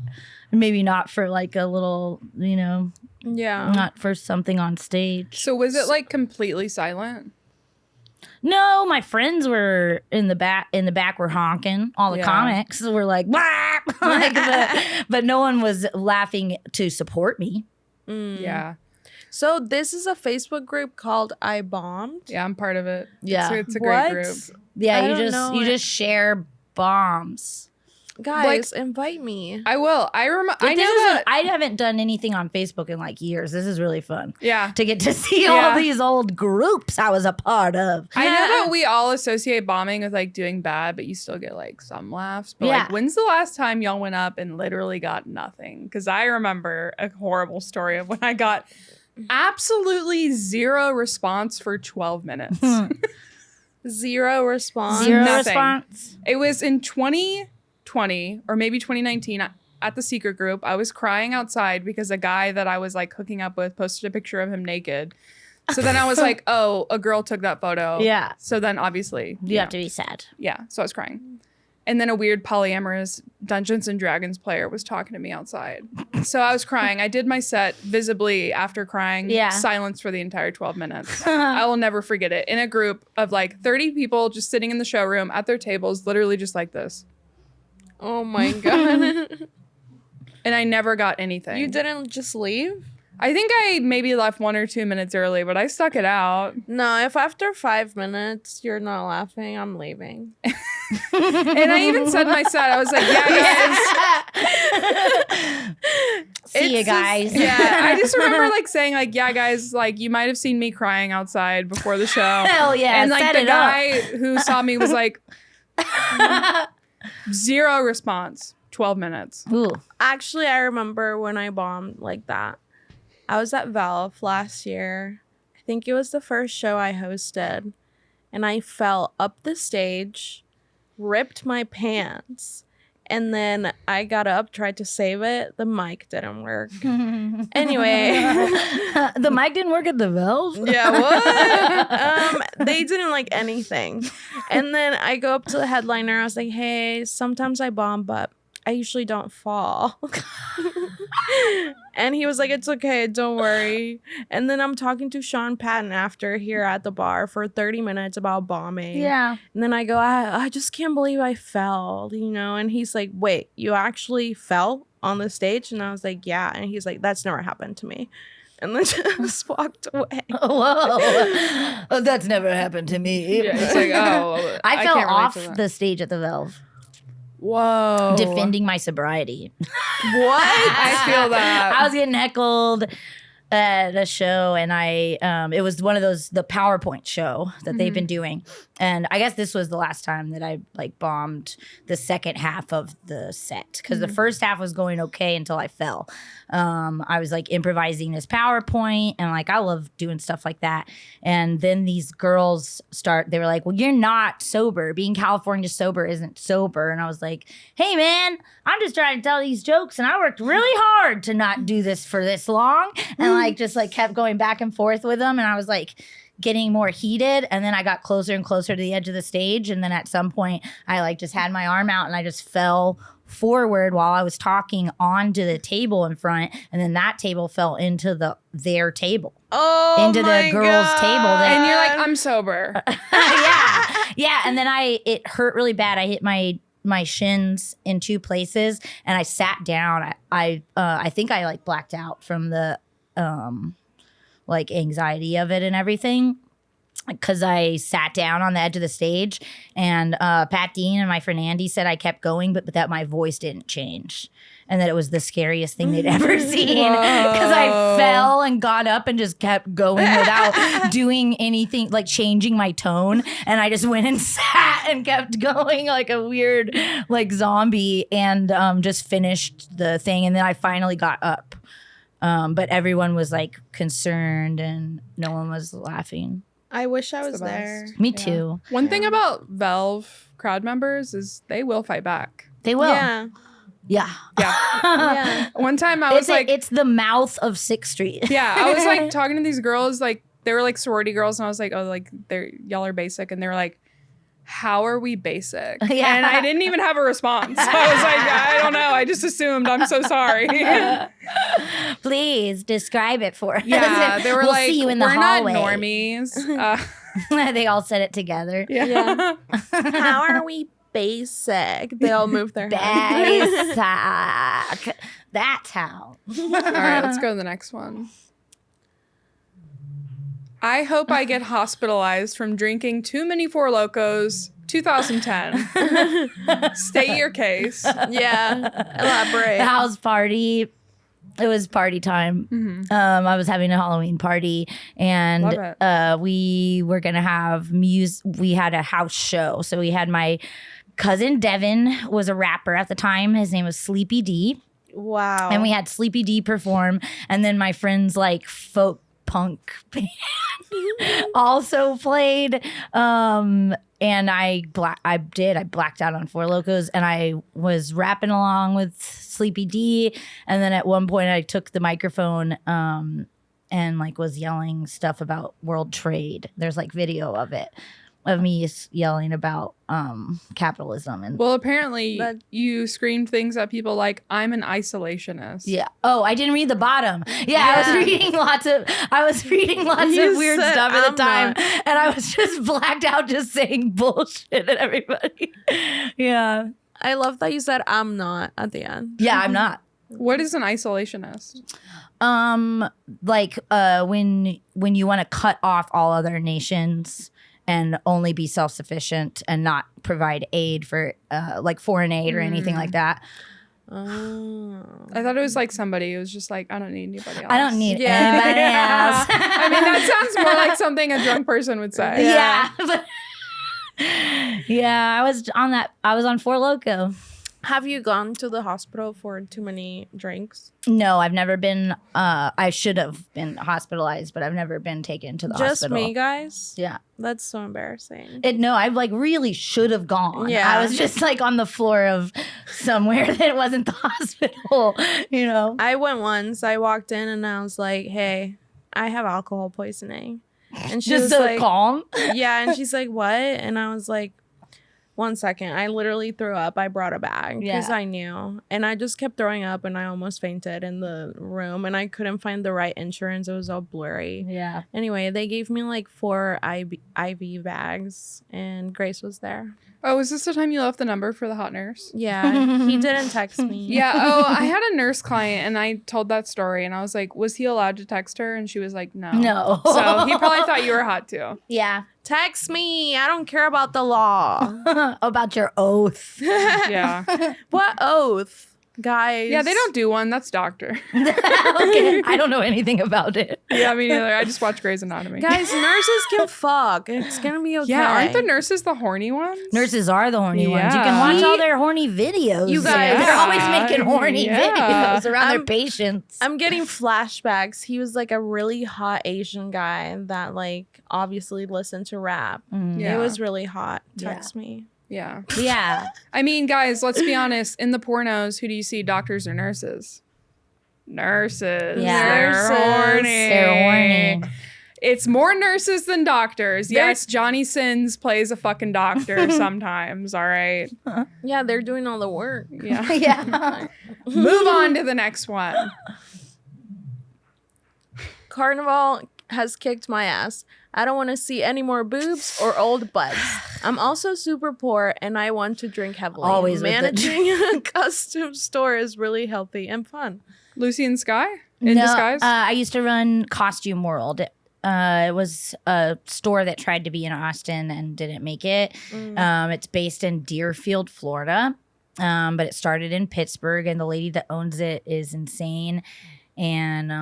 maybe not for like a little, Yeah. not for something on stage. So was it like completely silent? No, my friends were in the back. Were honking. All the Yeah. comics were like, "Wah!" but no one was laughing to support me. Yeah. So this is a Facebook group called I Bombed. Yeah, I'm part of it. Yeah. It's a great group. Yeah, I you don't know just it. share bombs. Guys, invite me. I will. I know This is that. I haven't done anything on Facebook in like years. This is really fun Yeah. to get to see Yeah. all these old groups I was a part of. I know that we all associate bombing with like doing bad, but you still get like some laughs. But Yeah. like, when's the last time y'all went up and literally got nothing? Because I remember a horrible story of when I got absolutely zero response for 12 minutes. Zero response. Zero Nothing. response. It was in 2020 or maybe 2019 at the secret group. I was crying outside because a guy that I was like hooking up with posted a picture of him naked. So then I was like, oh, a girl took that photo. Yeah. So then obviously, You have to be sad. yeah. So I was crying. And then a weird polyamorous Dungeons and Dragons player was talking to me outside. So I was crying. I did my set visibly after crying. Yeah. Silence for the entire 12 minutes. I will never forget it. In a group of like 30 people just sitting in the showroom at their tables, literally just like this. Oh my god. and I never got anything. You didn't just leave? I think I maybe left 1 or 2 minutes early, but I stuck it out. No, if after 5 minutes you're not laughing, I'm leaving. And I even said my set. I was like, yeah, guys. See you guys. Yeah, I just remember like saying like, yeah, guys, like you might have seen me crying outside before the show. Hell yeah. And like set the it guy up. who saw me was like, 0 response, 12 minutes. Ooh. Actually, I remember when I bombed like that. I was at Valve last year. I think it was the first show I hosted. And I fell up the stage, ripped my pants, and then I got up, tried to save it. The mic didn't work. Anyway. The mic didn't work at the Valve? Yeah, what? They didn't like anything. And then I go up to the headliner. I was like, hey, sometimes I bomb, but I usually don't fall. And he was like, it's okay, don't worry. And then I'm talking to Sean Patton after here at the bar for 30 minutes about bombing. Yeah. And then I go, I just can't believe I fell, you know? And he's like, wait, you actually fell on the stage? And I was like, yeah. And he's like, that's never happened to me. And then just walked away. Whoa. Oh, that's never happened to me. Yeah, it's like, oh, I fell can't relate off to that. the stage at the Valve. Whoa. Defending my sobriety. What? I feel that. I was getting heckled at a show, and it was one of those, the PowerPoint show that they've been doing. And I guess this was the last time that I like bombed the second half of the set, because the first half was going okay until I fell. I was like improvising this PowerPoint, and like I love doing stuff like that. And then these girls they were like, well, you're not sober. Being California sober isn't sober. And I was like, hey man, I'm just trying to tell these jokes, and I worked really hard to not do this for this long. And like just like kept going back and forth with them. And I was like getting more heated, and then I got closer and closer to the edge of the stage, and then at some point I like just had my arm out and I just fell forward while I was talking onto the table in front, and then that table fell into their table. Into the girls' table there. And you're like, I'm sober. yeah, and then it hurt really bad. I hit my shins in 2 places, and I sat down. I think I like blacked out from the like anxiety of it and everything, because I sat down on the edge of the stage, and Pat Dean and my friend Andy said I kept going, but that my voice didn't change, and that it was the scariest thing they'd ever seen, because I fell and got up and just kept going without doing anything, like changing my tone, and I just went and sat and kept going like a weird like zombie, and just finished the thing, and then I finally got up. But everyone was like concerned and no one was laughing. I wish I was the there. best. Me too. One thing about Valve crowd members is they will fight back. They will. Yeah. Yeah. Yeah. One time I was like, it's the mouth of 6th Street. yeah, I was like talking to these girls, like they were like sorority girls, and I was like, oh, like y'all are basic, and they were like, how are we basic? Yeah. And I didn't even have a response. I was like, I don't know. I just assumed. I'm so sorry. Please describe it for us. Yeah, they were we'll like, see you in the we're hallway. not normies. They all said it together. Yeah. How are we basic? They all move their heads. Basic. That's how. All right, let's go to the next one. I hope I get hospitalized from drinking too many Four Locos. 2010. State your case. Yeah. Elaborate. House party. It was party time. Mm-hmm. I was having a Halloween party, and we were gonna have music. We had a house show, so we had my cousin Devin was a rapper at the time. His name was Sleepy D. Wow. And we had Sleepy D perform, and then my friend's like folk punk band also played. And I blacked out on Four Locos, and I was rapping along with Sleepy D. And then at one point I took the microphone and like was yelling stuff about world trade. There's like video of it, of me yelling about capitalism. And well, apparently you screamed things at people like, I'm an isolationist. yeah. Oh, I didn't read the bottom. Yeah. I was reading lots of weird stuff at the time. And I was just blacked out just saying bullshit at everybody. Yeah. I love that you said I'm not at the end. Yeah, I'm not. What is an isolationist? Like when you want to cut off all other nations and only be self-sufficient and not provide aid for like foreign aid or anything like that. Oh. I thought it was like somebody who was just like, I don't need anybody else. I don't need Yeah. anybody else. I mean, that sounds more like something a drunk person would say. Yeah. But yeah, I was on Four Loko. Have you gone to the hospital for too many drinks? No, I've never been I should have been hospitalized, but I've never been taken to the Just hospital. me, guys? Yeah. That's so embarrassing. No, I like really should have gone. Yeah. I was just like on the floor of somewhere that wasn't the hospital, you know. I went once. I walked in and I was like, hey, I have alcohol poisoning. And she Just was so like, calm. yeah. And she's like, what? And I was like, 1 second. I literally threw up. I brought a bag because Yeah. I knew. And I just kept throwing up and I almost fainted in the room. And I couldn't find the right insurance. It was all blurry. Yeah. Anyway, they gave me like 4 IV bags and Grace was there. Oh, is this the time you left the number for the hot nurse? Yeah. He didn't text me. Yeah. Oh, I had a nurse client and I told that story and I was like, was he allowed to text her? And she was like, no. No. So he probably thought you were hot too. Yeah. Text me. I don't care about the law. About your oath. Yeah. What oath? Guys. Yeah, they don't do one. That's doctor. Okay. I don't know anything about it. Yeah, me neither. I just watch Grey's Anatomy. Guys, nurses can fuck. It's gonna be okay. Yeah, aren't the nurses the horny ones? Nurses are the horny ones. You can Yeah. watch all their horny videos. You guys- They're always making horny Yeah. videos around their I'm- patients. I'm getting flashbacks. He was like a really hot Asian guy that like obviously listened to rap. Yeah. It was really hot. Yeah. Text me. Yeah. Yeah. I mean, guys, let's be honest. In the pornos, who do you see? Doctors or nurses? Nurses. Yeah. They're Nurses. horny. They're horny. It's more nurses than doctors. Yes, Johnny Sins plays a fucking doctor sometimes, all right? Yeah, they're doing all the work. Yeah. Yeah. Move on to the next one. Carnival has kicked my ass. I don't want to see any more boobs or old butts. I'm also super poor and I want to drink heavily. Always with the- managing a custom store is really healthy and fun. Lucy and Sky? In disguise? I used to run Costume World. It was a store that tried to be in Austin and didn't make it. It's based in Deerfield, Florida, but it started in Pittsburgh, and the lady that owns it is insane. And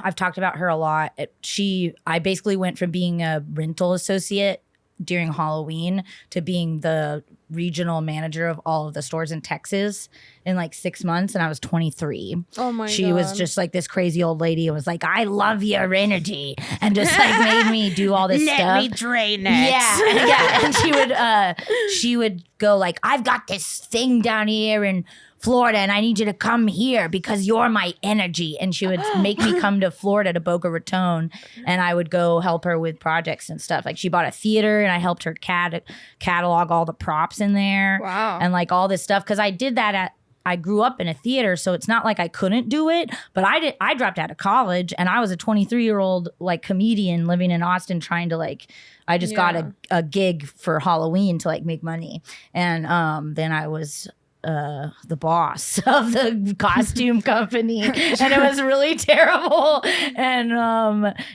I've talked about her a lot. I basically went from being a rental associate during Halloween to being the regional manager of all of the stores in Texas in like 6 months, and I was 23. Oh my god. She was just like this crazy old lady and was like, I love your energy, and just like made me do all this stuff. Let me drain it. Yeah, yeah. And she would go like, I've got this thing down here in Florida and I need you to come here because you're my energy. And she would make me come to Florida to Boca Raton, and I would go help her with projects and stuff. Like she bought a theater and I helped her catalog all the props in there. Wow. And like all this stuff. Cause I did that I grew up in a theater, so it's not like I couldn't do it, but I dropped out of college and I was a 23-year-old like comedian living in Austin trying to like, I just got a gig for Halloween to like make money. And then I was the boss of the costume company, and it was really terrible. And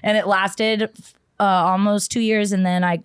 it lasted almost 2 years, and then I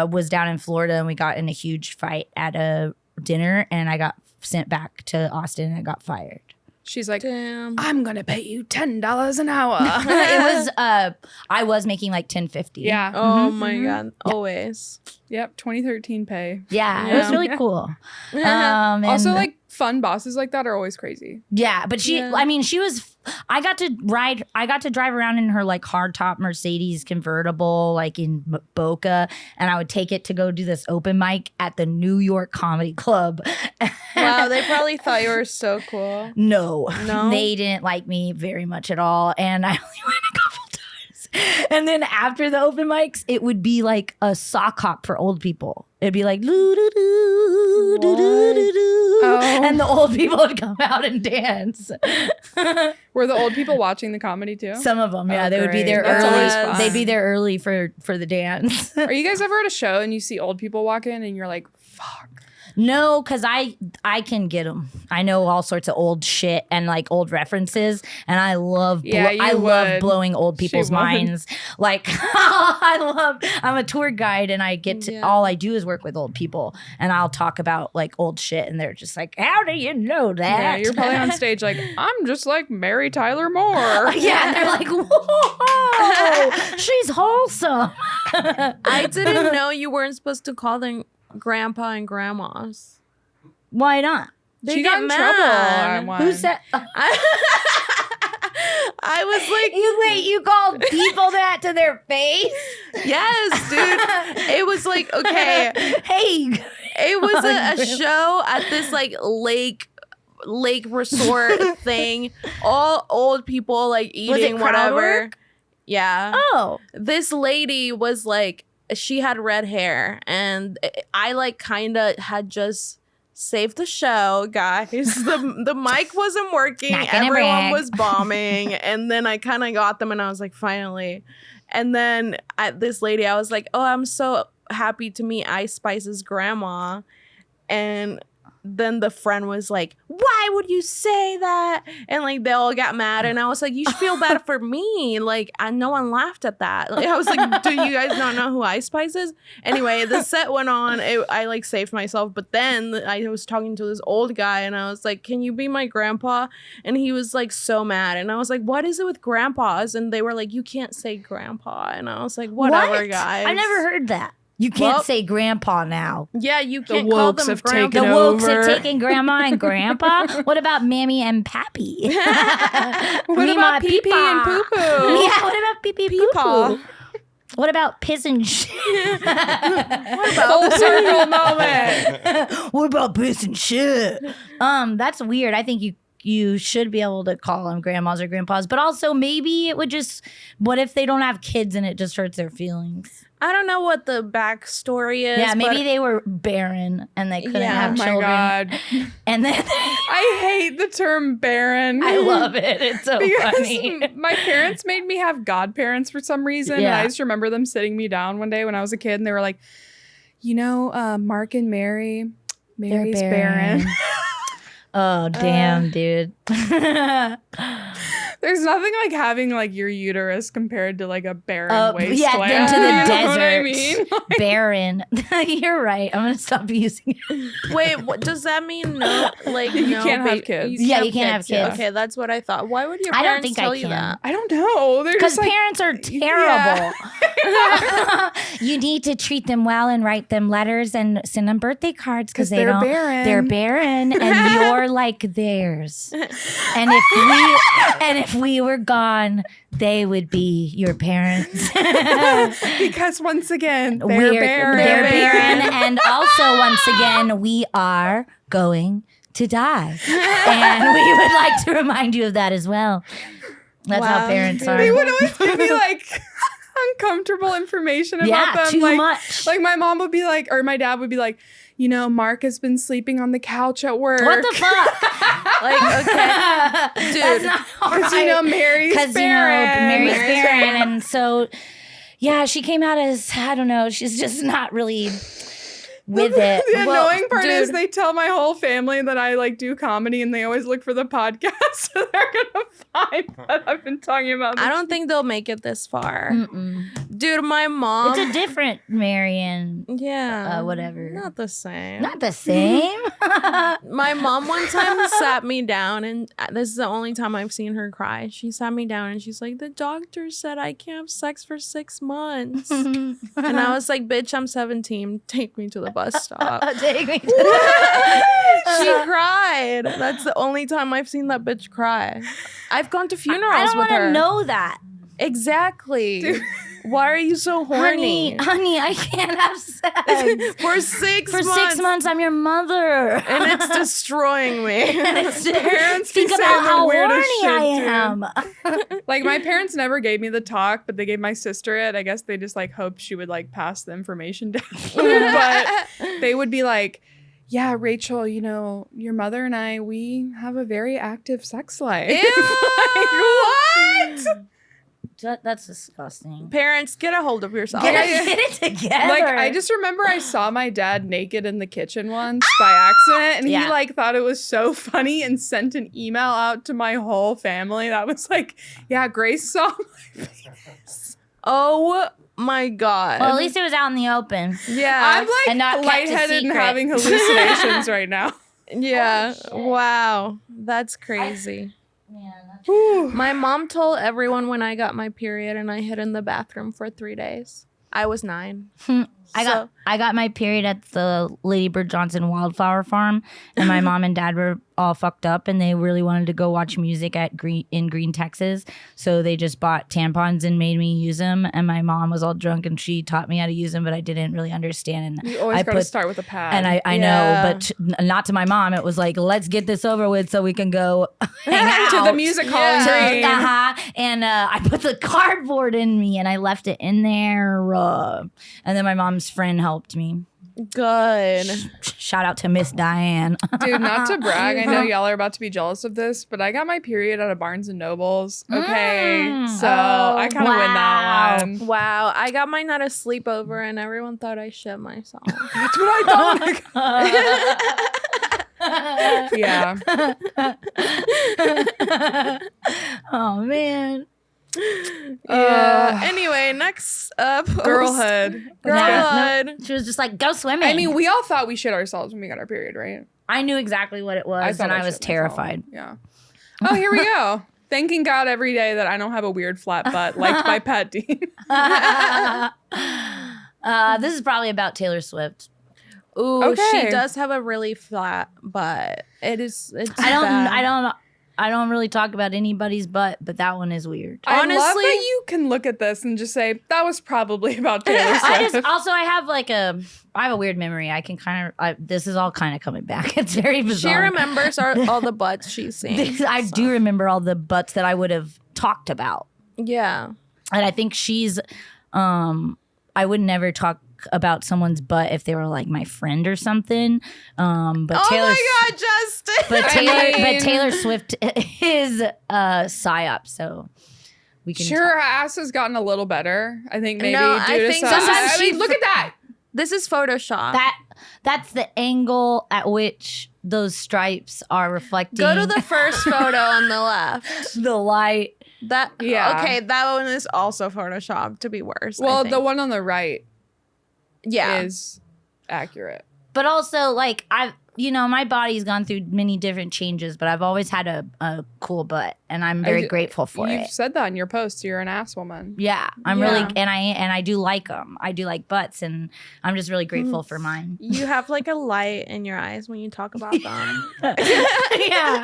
was down in Florida and we got in a huge fight at a dinner, and I got sent back to Austin and got fired. She's like, Damn. I'm going to pay you $10 an hour. It was I was making like $10.50. Yeah. Oh my god. Always. Yep. 2013 pay. Yeah, it was really cool. And Also, like, fun bosses like that are always crazy. yeah, but she, Yeah. I mean, she was, I got to drive around in her like hardtop Mercedes convertible, like in Boca, and I would take it to go do this open mic at the New York Comedy Club. Wow, they probably thought you were so cool. No, No? they didn't like me very much at all, and I only went a couple times. And then after the open mics, it would be like a sock hop for old people. It'd be like doo doo doo doo doo doo doo, Oh. and the old people would come out and dance. Were the old people watching the comedy too? Some of them, yeah, Oh, they would be great. there That's early. always fun. They'd be there early for the dance. Are you guys ever at a show and you see old people walk in and you're like, fuck? No, because I can get them. I know all sorts of old shit and like old references, and I love love blowing old people's minds. Like I'm a tour guide, and I get to all I do is work with old people, and I'll talk about like old shit, and they're just like, "How do you know that?" Yeah, you're probably on stage like, "I'm just like Mary Tyler Moore." Yeah, and they're like, "Whoa, she's wholesome." I didn't know you weren't supposed to call them grandpa and grandmas. Why not? They She get got in mad. trouble on one. Who said? I was like, You called people that to their face? yes, dude. It was like, okay, Hey, it was a show at this like lake resort thing. All old people like eating crowd whatever. work? Yeah. oh, This lady was like, she had red hair, and I like kind of had just saved the show, guys. The mic wasn't working. Not gonna Everyone brag. was bombing, and then I kind of got them, and I was like, finally. And then this lady, I was like, oh, I'm so happy to meet Ice Spice's grandma. And then the friend was like, why would you say that? And like they all got mad, and I was like, you should feel bad for me. Like no one laughed at that. Like, I was like, do you guys not know who Ice Spice is? Anyway, the set went on. I like saved myself, but then I was talking to this old guy, and I was like, can you be my grandpa? And he was like so mad, and I was like, what is it with grandpas? And they were like, you can't say grandpa. And I was like, whatever, what? guys. I never heard that. You can't Well, say grandpa now. Yeah, you The can't call wokes them have grandpa. The taken wokes over. have taken grandma and grandpa. What about mammy and pappy? What Me, about my pee pee and peepaw. poo poo? Yeah, what about pee pee poo Peepaw. poo? What about piss and shit? Full circle moment. What about piss and shit? That's weird. I think you should be able to call them grandmas or grandpas, but also maybe it would just. What if they don't have kids and it just hurts their feelings? I don't know what the backstory is. Yeah, maybe but they were barren and they couldn't Yeah. have Oh my children. God. And then I hate the term barren. I love it. It's so funny. Because my parents made me have godparents for some reason. And Yeah. I just remember them sitting me down one day when I was a kid, and they were like, Mark and Mary, Mary's barren. Oh, damn, dude. There's nothing like having like your uterus compared to like a barren wasteland. Yeah, into the You know desert. what I mean? Barren. You're right. I'm going to stop using it. Wait, what does that mean? No, like You no, can't have kids. Yeah, you can't have kids. Okay, that's what I thought. Why would your I don't parents think I tell you can. that? I don't know. They're Because just like, parents are terrible. You need to treat them well and write them letters and send them birthday cards because 'Cause they they're don't. barren. They're barren, and you're like theirs. And if we were gone, they would be your parents. because once again, they're They're barren. barren, and also once again, we are going to die, and we would like to remind you of that as well. That's how Wow. parents are. They would always give me like uncomfortable information about Yeah, them. too like, much. Like my mom would be like, or my dad would be like, Mark has been sleeping on the couch at work. What the fuck? Like, okay, dude. That's not all Because right. Mary's barren. Mary's barren, and so yeah, she came out as I don't know. She's just not really with it. The annoying part is dude. they tell my whole family that I like do comedy, and they always look for the podcast, so they're gonna find that I've been talking about. I don't think they'll make it this far. Mm-mm. Dude, my mom. It's a different Marion. yeah. Whatever. Not the same. Not the same. My mom one time sat me down, and this is the only time I've seen her cry. She sat me down and she's like, the doctor said I can't have sex for 6 months. And I was like, bitch, I'm 17. Take me to the bus stop. Take me to She cried. That's the only time I've seen that bitch cry. I've gone to I funerals don't with want her. to know that. Exactly. Why are you so horny? Honey, I can't have sex. For 6 For months. 6 months, I'm your mother. And it's destroying me. And it's Parents be think about saying the how weirdest horny shit, I dude. am. Like my parents never gave me the talk, but they gave my sister it. I guess they just like hoped she would like pass the information down. But they would be like, yeah, Rachel, your mother and I, we have a very active sex life. Ew. Like, what? That's disgusting. Parents, get a hold of yourself. Get it together. Like, I just remember I saw my dad naked in the kitchen once by accident, and he Yeah. like thought it was so funny and sent an email out to my whole family that was like, yeah, Grace saw my penis. Oh my God. Well, at least it was out in the open. yeah. I'm like And not kept a lightheaded and secret. having hallucinations right now. yeah. Wow. That's crazy. Yeah, Whew. My mom told everyone when I got my period and I hid in the bathroom for 3 days. I was 9. I got my period at the Lady Bird Johnson Wildflower Farm, and my mom and dad were all fucked up, and they really wanted to go watch music at in Green, Texas. So they just bought tampons and made me use them. And my mom was all drunk, and she taught me how to use them, but I didn't really understand. And You always I got to start with a pad. And I Yeah. know, but not to my mom. It was like, let's get this over with so we can go hang out. to the music hall in Yeah. Green. And I put the cardboard in me and I left it in there. And then my mom's friend helped me. Good. Shout out to Miss Diane. Dude, not to brag, I know y'all are about to be jealous of this, but I got my period at a Barnes and Noble's. Okay, so I kind of win that one. Wow. I got mine at a sleepover and everyone thought I shit myself. That's what I thought. Yeah. Oh man. Yeah. Anyway, next up. Girlhood. Girlhood. She was just like, go swimming. I mean, we all thought we shit ourselves when we got our period, right? I knew exactly what it was, and I was shit myself. terrified. Yeah. Oh, here we go. Thanking God every day that I don't have a weird flat butt, liked by Pat Dean. This is probably about Taylor Swift. Ooh, Okay. she does have a really flat butt. It's bad. I don't really talk about anybody's butt, but that one is weird. I love Honestly- that you can look at this and just say, that was probably about Taylor Swift. I have a weird memory. I can this is all kind of coming back. It's very She bizarre. remembers all the butts she's seen. I do remember all the butts that I would have talked about. Yeah. And I think she's, I would never talk about someone's butt if they were like my friend or something. But Oh Taylor, my God, Justin. but I mean- Taylor Swift is psyop, so we can. Sure, her ass has gotten a little better. I think maybe No, I due to think some. sometimes I mean, she- look at that. This is Photoshop. That's the angle at which those stripes are reflecting. Go to the first photo on the left. the light. That Yeah. Okay, that one is also Photoshop to be worse. I Well, think. the one on the right yeah. is accurate. But also, like, my body's gone through many different changes, but I've always had a cool butt, and I'm very grateful for You've it. said that in your posts. You're an ass woman. Yeah, I'm Yeah. really, and I do like them. I do like butts, and I'm just really grateful for mine. You have like a light in your eyes when you talk about them. Yeah,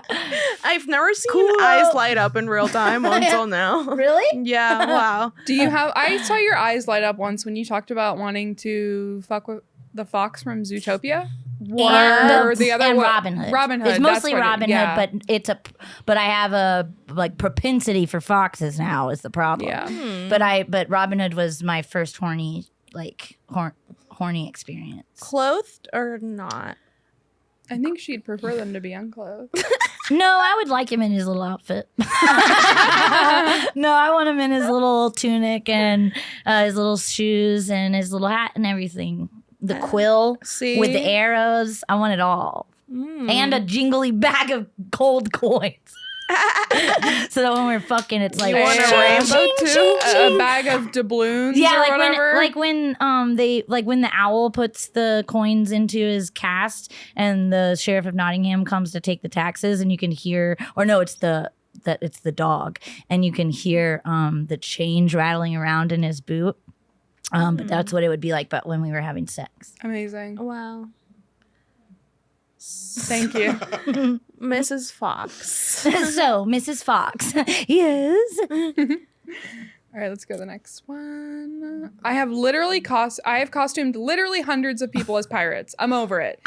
I've never seen Cool. eyes light up in real time until now. really? Yeah, wow. Do you have? I saw your eyes light up once when you talked about wanting to fuck with the fox from Zootopia. Or the other and one- Robin Hood. Robin Hood, It's mostly that's what it- Robin yeah. Hood, but I have a like propensity for foxes now is the problem. Yeah. But Robin Hood was my first horny experience. Clothed or not? I think she'd prefer them to be unclothed. No, I would like him in his little outfit. No, I want him in his little tunic and his little shoes and his little hat and everything. The quill See? with the arrows. I want it all. And a jingly bag of gold coins. So that when we're fucking, it's like You want a Ching, rainbow ching, too? ching, A bag of doubloons yeah, or whatever. when the owl puts the coins into his cast and the sheriff of Nottingham comes to take the taxes, and you can hear, or no, it's the dog, and you can hear the change rattling around in his boot. But that's what it would be like, but when we were having sex. Amazing. Wow. Thank you. Mrs. Fox. So, Mrs. Fox, yes. All right, let's go to the next one. I have costumed literally hundreds of people as pirates. I'm over it.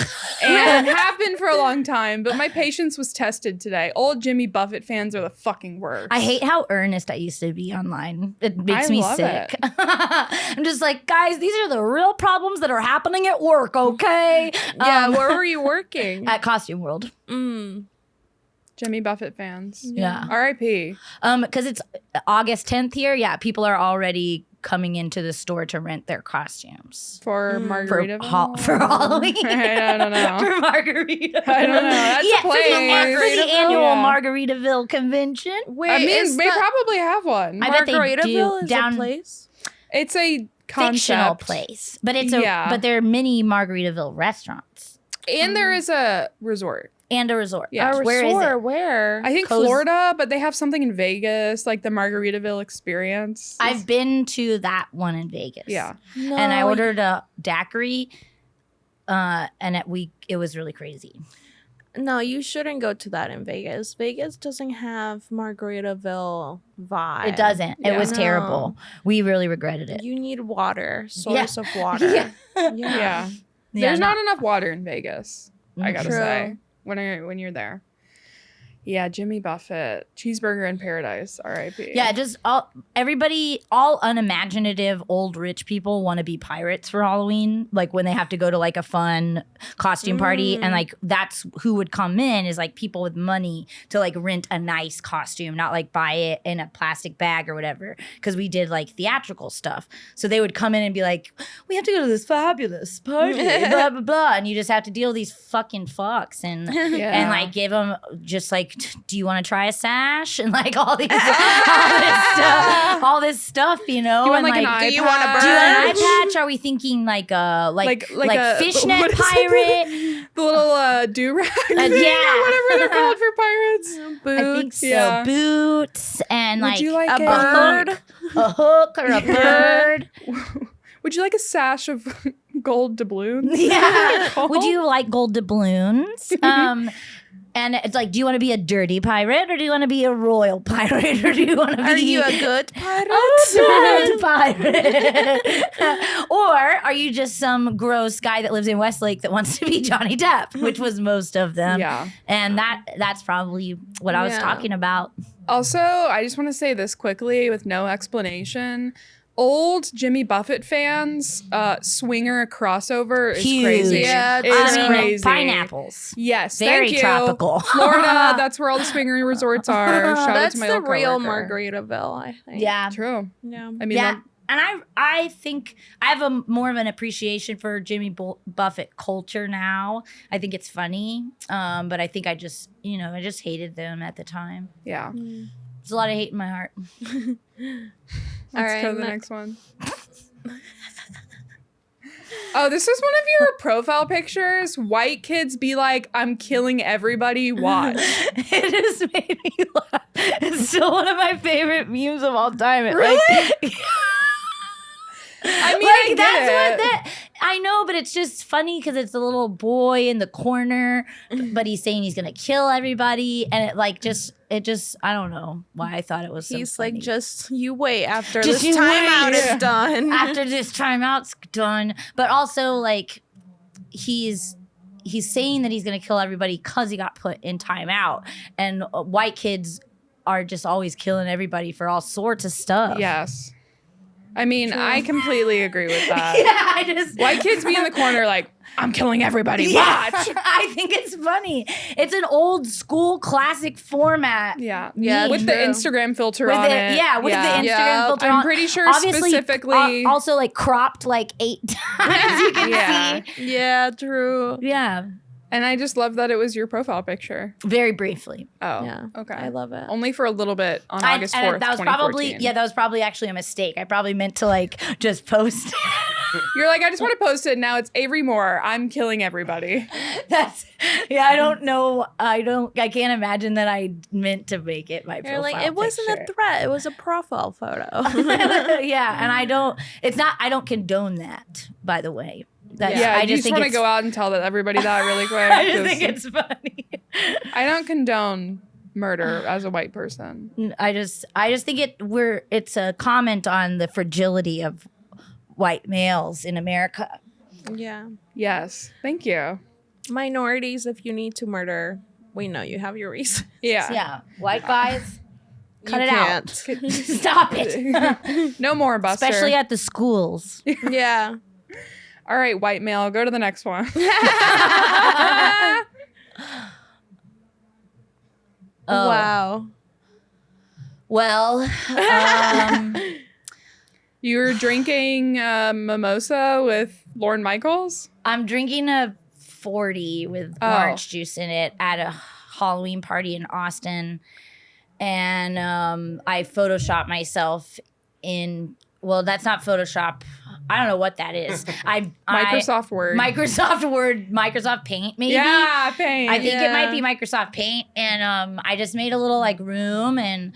And have been for a long time, but my patience was tested today. Old Jimmy Buffett fans are the fucking worst. I hate how earnest I used to be online. It makes I me love sick. I'm just like, guys, these are the real problems that are happening at work, okay? Yeah, where were you working? At Costume World. Jimmy Buffett fans. Yeah. R.I.P. Because it's August 10th here. Yeah, people are already coming into the store to rent their costumes. For Margaritaville? For Halloween. Right, I don't know. For Margaritaville. I don't know. That's a place. For the annual Yeah. Margaritaville convention. Wait, I mean, is they probably have one. I bet they do. Margaritaville is Down a place? It's a fictional concept. place. But it's Yeah. but they're mini Margaritaville restaurants. And there is a resort. And a resort. Yeah. A Where is resort, it? Where? I think Florida, but they have something in Vegas, like the Margaritaville experience. I've been to that one in Vegas. Yeah. No, And I ordered a daiquiri, and it was really crazy. No, you shouldn't go to that in Vegas. Vegas doesn't have Margaritaville vibe. It doesn't. It Yeah. was No. terrible. We really regretted it. You need water, Yeah. source of water. Yeah. Yeah. Yeah, There's no. not enough water in Vegas, I gotta True. say. When you're there. Yeah, Jimmy Buffett. Cheeseburger in Paradise. R.I.P. Yeah, just all unimaginative old rich people want to be pirates for Halloween. Like when they have to go to like a fun costume party, and like that's who would come in is like people with money to like rent a nice costume, not like buy it in a plastic bag or whatever. Because we did like theatrical stuff, so they would come in and be like, "We have to go to this fabulous party, blah blah blah," and you just have to deal with these fucking fucks and Yeah. and like give them just like, do you want to try a sash and like all this stuff, you know? You want and like an eye do you want a patch? do you want an eye Badge? patch? Are we thinking like a Like fishnet what is it? pirate? The little do-rag thing yeah. or whatever they're called for pirates. I think so. Yeah. Boots and Would like you like a bird? a hook or a bird. Would you like a sash of gold doubloons? Yeah. Called? Would you like gold doubloons? And it's like, do you want to be a dirty pirate or do you want to be a royal pirate or do you want to be Are you a good pirate? a good pirate? Or are you just some gross guy that lives in Westlake that wants to be Johnny Depp, which was most of them. Yeah. And that's probably what I was Yeah. talking about. Also, I just want to say this quickly with no explanation. Old Jimmy Buffett fans, swinger crossover is Huge. crazy. Yeah, It is I mean, crazy. pineapples. Yes, Very thank you. tropical. Florida, that's where all the swinger resorts are. Shout out That's to my the old real coworker. Margaritaville, I think. Yeah. True. Yeah. I mean, Yeah. And I think I have a more of an appreciation for Jimmy Buffett culture now. I think it's funny. But I think I just hated them at the time. yeah. There's a lot of hate in my heart. Let's right, go to the ne- next one. Oh, this is one of your profile pictures. White kids be like, I'm killing everybody. Watch. It just made me laugh. It's still one of my favorite memes of all time. Really? I mean, I get it. I know, but it's just funny because it's a little boy in the corner, but he's saying he's gonna kill everybody, and it just I don't know why I thought it was. So He's funny. like, just you wait after Just this you timeout wait. is done. after this timeout's done, but also like he's saying that he's gonna kill everybody because he got put in timeout, and white kids are just always killing everybody for all sorts of stuff. Yes. I mean, I completely agree with that. Yeah, I just White kids be in the corner like, I'm killing everybody. Yeah, Watch. I think it's funny. It's an old school classic format. Yeah. Yeah, With the true. Instagram filter With on it. Yeah, with the Instagram Yeah. filter I'm on. pretty sure Obviously, specifically. also like cropped like 8 times. You can Yeah. see. Yeah, true. Yeah, And I just love that it was your profile picture. very briefly. Oh, Yeah. okay. I love it. Only for a little bit on I- August and 4th, that was probably 2014. that was probably actually a mistake. I probably meant to like just post. You're like, I just want to post it. Now it's Avery Moore. I'm killing everybody. I don't know. I can't imagine that I meant to make it my You're profile like, it wasn't picture. a threat. It was a profile photo. Yeah, and I don't condone that, by the way. That's, Yeah, I you just think want to it's- go out and tell that everybody that really quick. I just 'cause think it's funny. I don't condone murder as a white person. I just think it's a comment on the fragility of white males in America. Yeah. Yes. Thank you. Minorities, if you need to murder, we know you have your reason. Yeah. Yeah, white guys, cut You it can't. out. Stop it. No more, Buster. Especially at the schools. Yeah. All right, white male. Go to the next one. Oh. Wow. Well, You were drinking mimosa with Lorne Michaels? I'm drinking a 40 with orange juice in it at a Halloween party in Austin. And I Photoshopped myself in, well, that's not Photoshop. I don't know what that is. Microsoft Word. Microsoft Paint, maybe. Yeah, Paint. I think it might be Microsoft Paint. And I just made a little like room and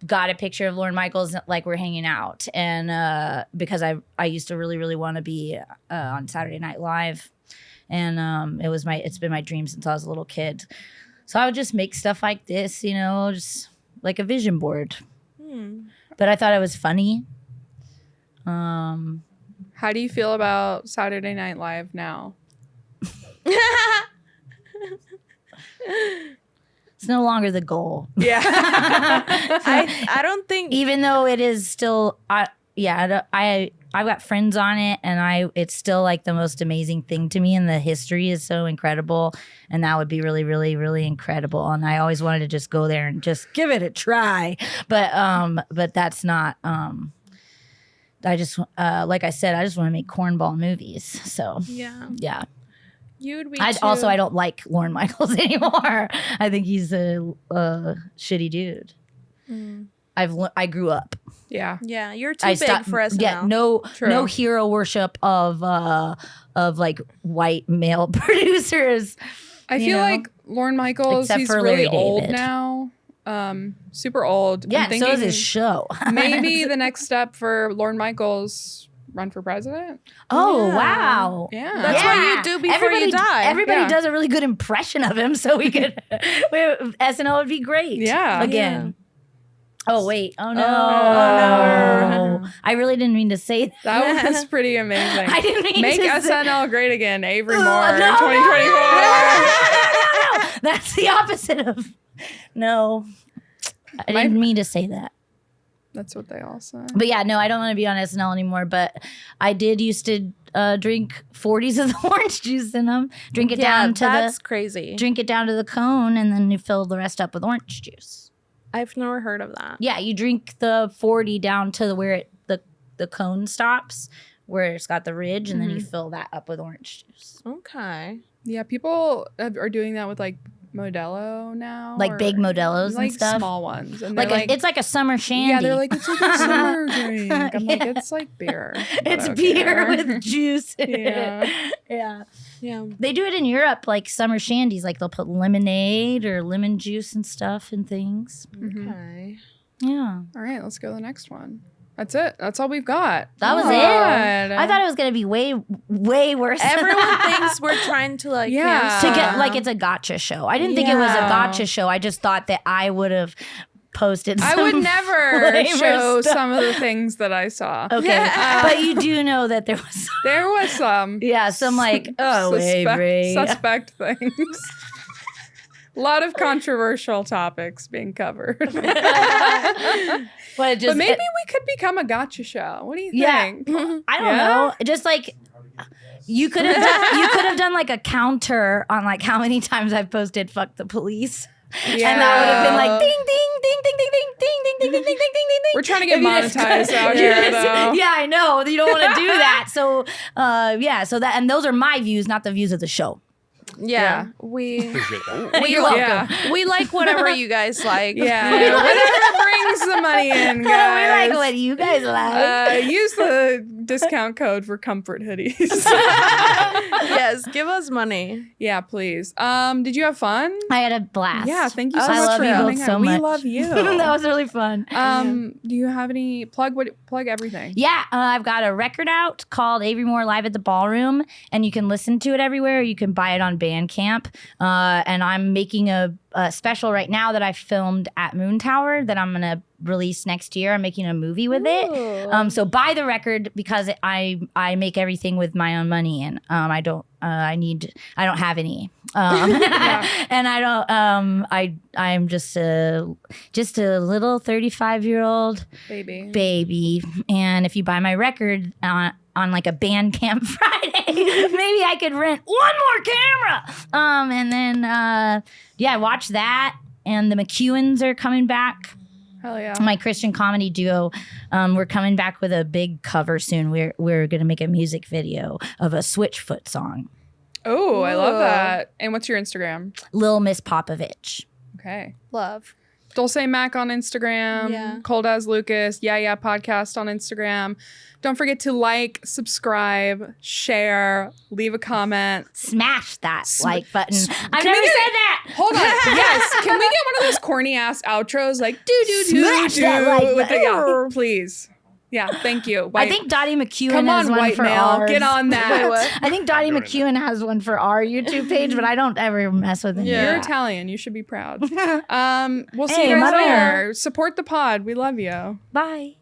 got a picture of Lorne Michaels like we're hanging out. And because I used to really, really want to be on Saturday Night Live. And it's been my dream since I was a little kid. So I would just make stuff like this, you know, just like a vision board. But I thought it was funny. How do you feel about Saturday Night Live now? It's no longer the goal. Yeah. I don't think Even though it is still, I've got friends on it, and it's still like the most amazing thing to me, and the history is so incredible, and that would be really, really, really incredible. And I always wanted to just go there and just give it a try, but that's not. I just, like I said, I just want to make cornball movies. So yeah. You would be I don't like Lorne Michaels anymore. I think he's a shitty dude. I grew up. Yeah. Yeah, you're too big for SNL. Yeah, no hero worship of like white male producers. I feel like Lorne Michaels, Except he's for really Larry old David. now. Super old. Yeah, I'm so is thinking his show. maybe the next step for Lorne Michaels, run for president. Oh Yeah. wow. Yeah. That's what you do before you die. Everybody Yeah. does a really good impression of him, so we could SNL would be great. Yeah. Again. Oh wait. Oh no. Oh, no. I really didn't mean to say that. That was pretty amazing. I didn't mean Make to say- SNL great again. Avery Oh, Moore, no, 2024. That's the opposite of no. I didn't mean to say that. That's what they all say. But yeah, no, I don't want to be on SNL anymore. But I did used to drink 40s of the orange juice in them. Drink it down to that's crazy. drink it down to the cone, and then you fill the rest up with orange juice. I've never heard of that. Yeah, you drink the 40 down to where the cone stops, where it's got the ridge, and then you fill that up with orange juice. Okay. Yeah, people are doing that with like Modelo now. Like or, big Modelos like and stuff. small ones. And Like, they're like it's like a summer shandy. yeah, they're like, it's like a summer drink. I'm like, it's like beer. but It's okay. beer with juice in Yeah. it. Yeah. Yeah. They do it in Europe, like summer shandies. Like they'll put lemonade or lemon juice and stuff and things. Okay. Yeah. All right, let's go to the next one. That's it. That's all we've got. That was Oh my it? God. I thought it was going to be way, way worse. than Everyone that. thinks we're trying to like Yeah. to cancel. get like it's a gotcha show. I didn't think it was a Yeah. gotcha show. I just thought that I would have posted I some would never flavor show stuff. some of the things that I saw. Okay. But you do know that there was There was some some like Avery. suspect things. A lot of controversial topics being covered. But just But maybe we could become a gotcha show. What do you Yeah. think? I don't Yeah? know. Just like you could have done like a counter on like how many times I've posted "fuck the police," and that would have been like ding ding ding ding ding ding ding ding ding ding ding ding ding ding. We're trying to get If you just- monetized out here, though. Yeah, I know. You don't want to do that. So, so that and those are my views, not the views of the show. Yeah. We Appreciate that. You're welcome. Yeah. we like whatever you guys like. Yeah. Whatever brings the money in, We guys. like what you guys like. Use the discount code for comfort hoodies. Yes, give us money. Yeah, please. Did you have fun? I had a blast. Yeah, thank you so I much love for you coming both on. so We much. love you. That was really fun. Do you have any plug everything? Yeah, I've got a record out called Avery Moore Live at the Ballroom, and you can listen to it everywhere. You can buy it on Bandcamp. And I'm making a special right now that I filmed at Moon Tower that I'm gonna release next year. I'm making a movie with it. So buy the record because I make everything with my own money, and I don't have any. And I don't. I'm just a little 35-year-old baby. And if you buy my record on like a Bandcamp Friday, maybe I could rent one more camera. And then watch that. and the McEwens are coming back. Hell yeah. My Christian comedy duo. We're coming back with a big cover soon. We're gonna make a music video of a Switchfoot song. Oh, I love Ooh. that. And what's your Instagram? Lil Miss Popovich. Okay. Love. Dulce Mac on Instagram. Yeah. Cold as Lucas. Yeah podcast on Instagram. Don't forget to like, subscribe, share, leave a comment. Smash that like button. I've can we never get- said that. Hold on. Yes. Can we get one of those corny ass outros like do do do Smash do that like with the, yeah, button. please. Yeah. Thank you. I think Dottie McEwen Come has on, one white for male. ours. Get on that. Wait, what? I think Dottie Doing McEwen has one for our YouTube page, but I don't ever mess with any You're of that. Italian. You should be proud. We'll see Hey, you guys Madonna. later. Support the pod. We love you. Bye.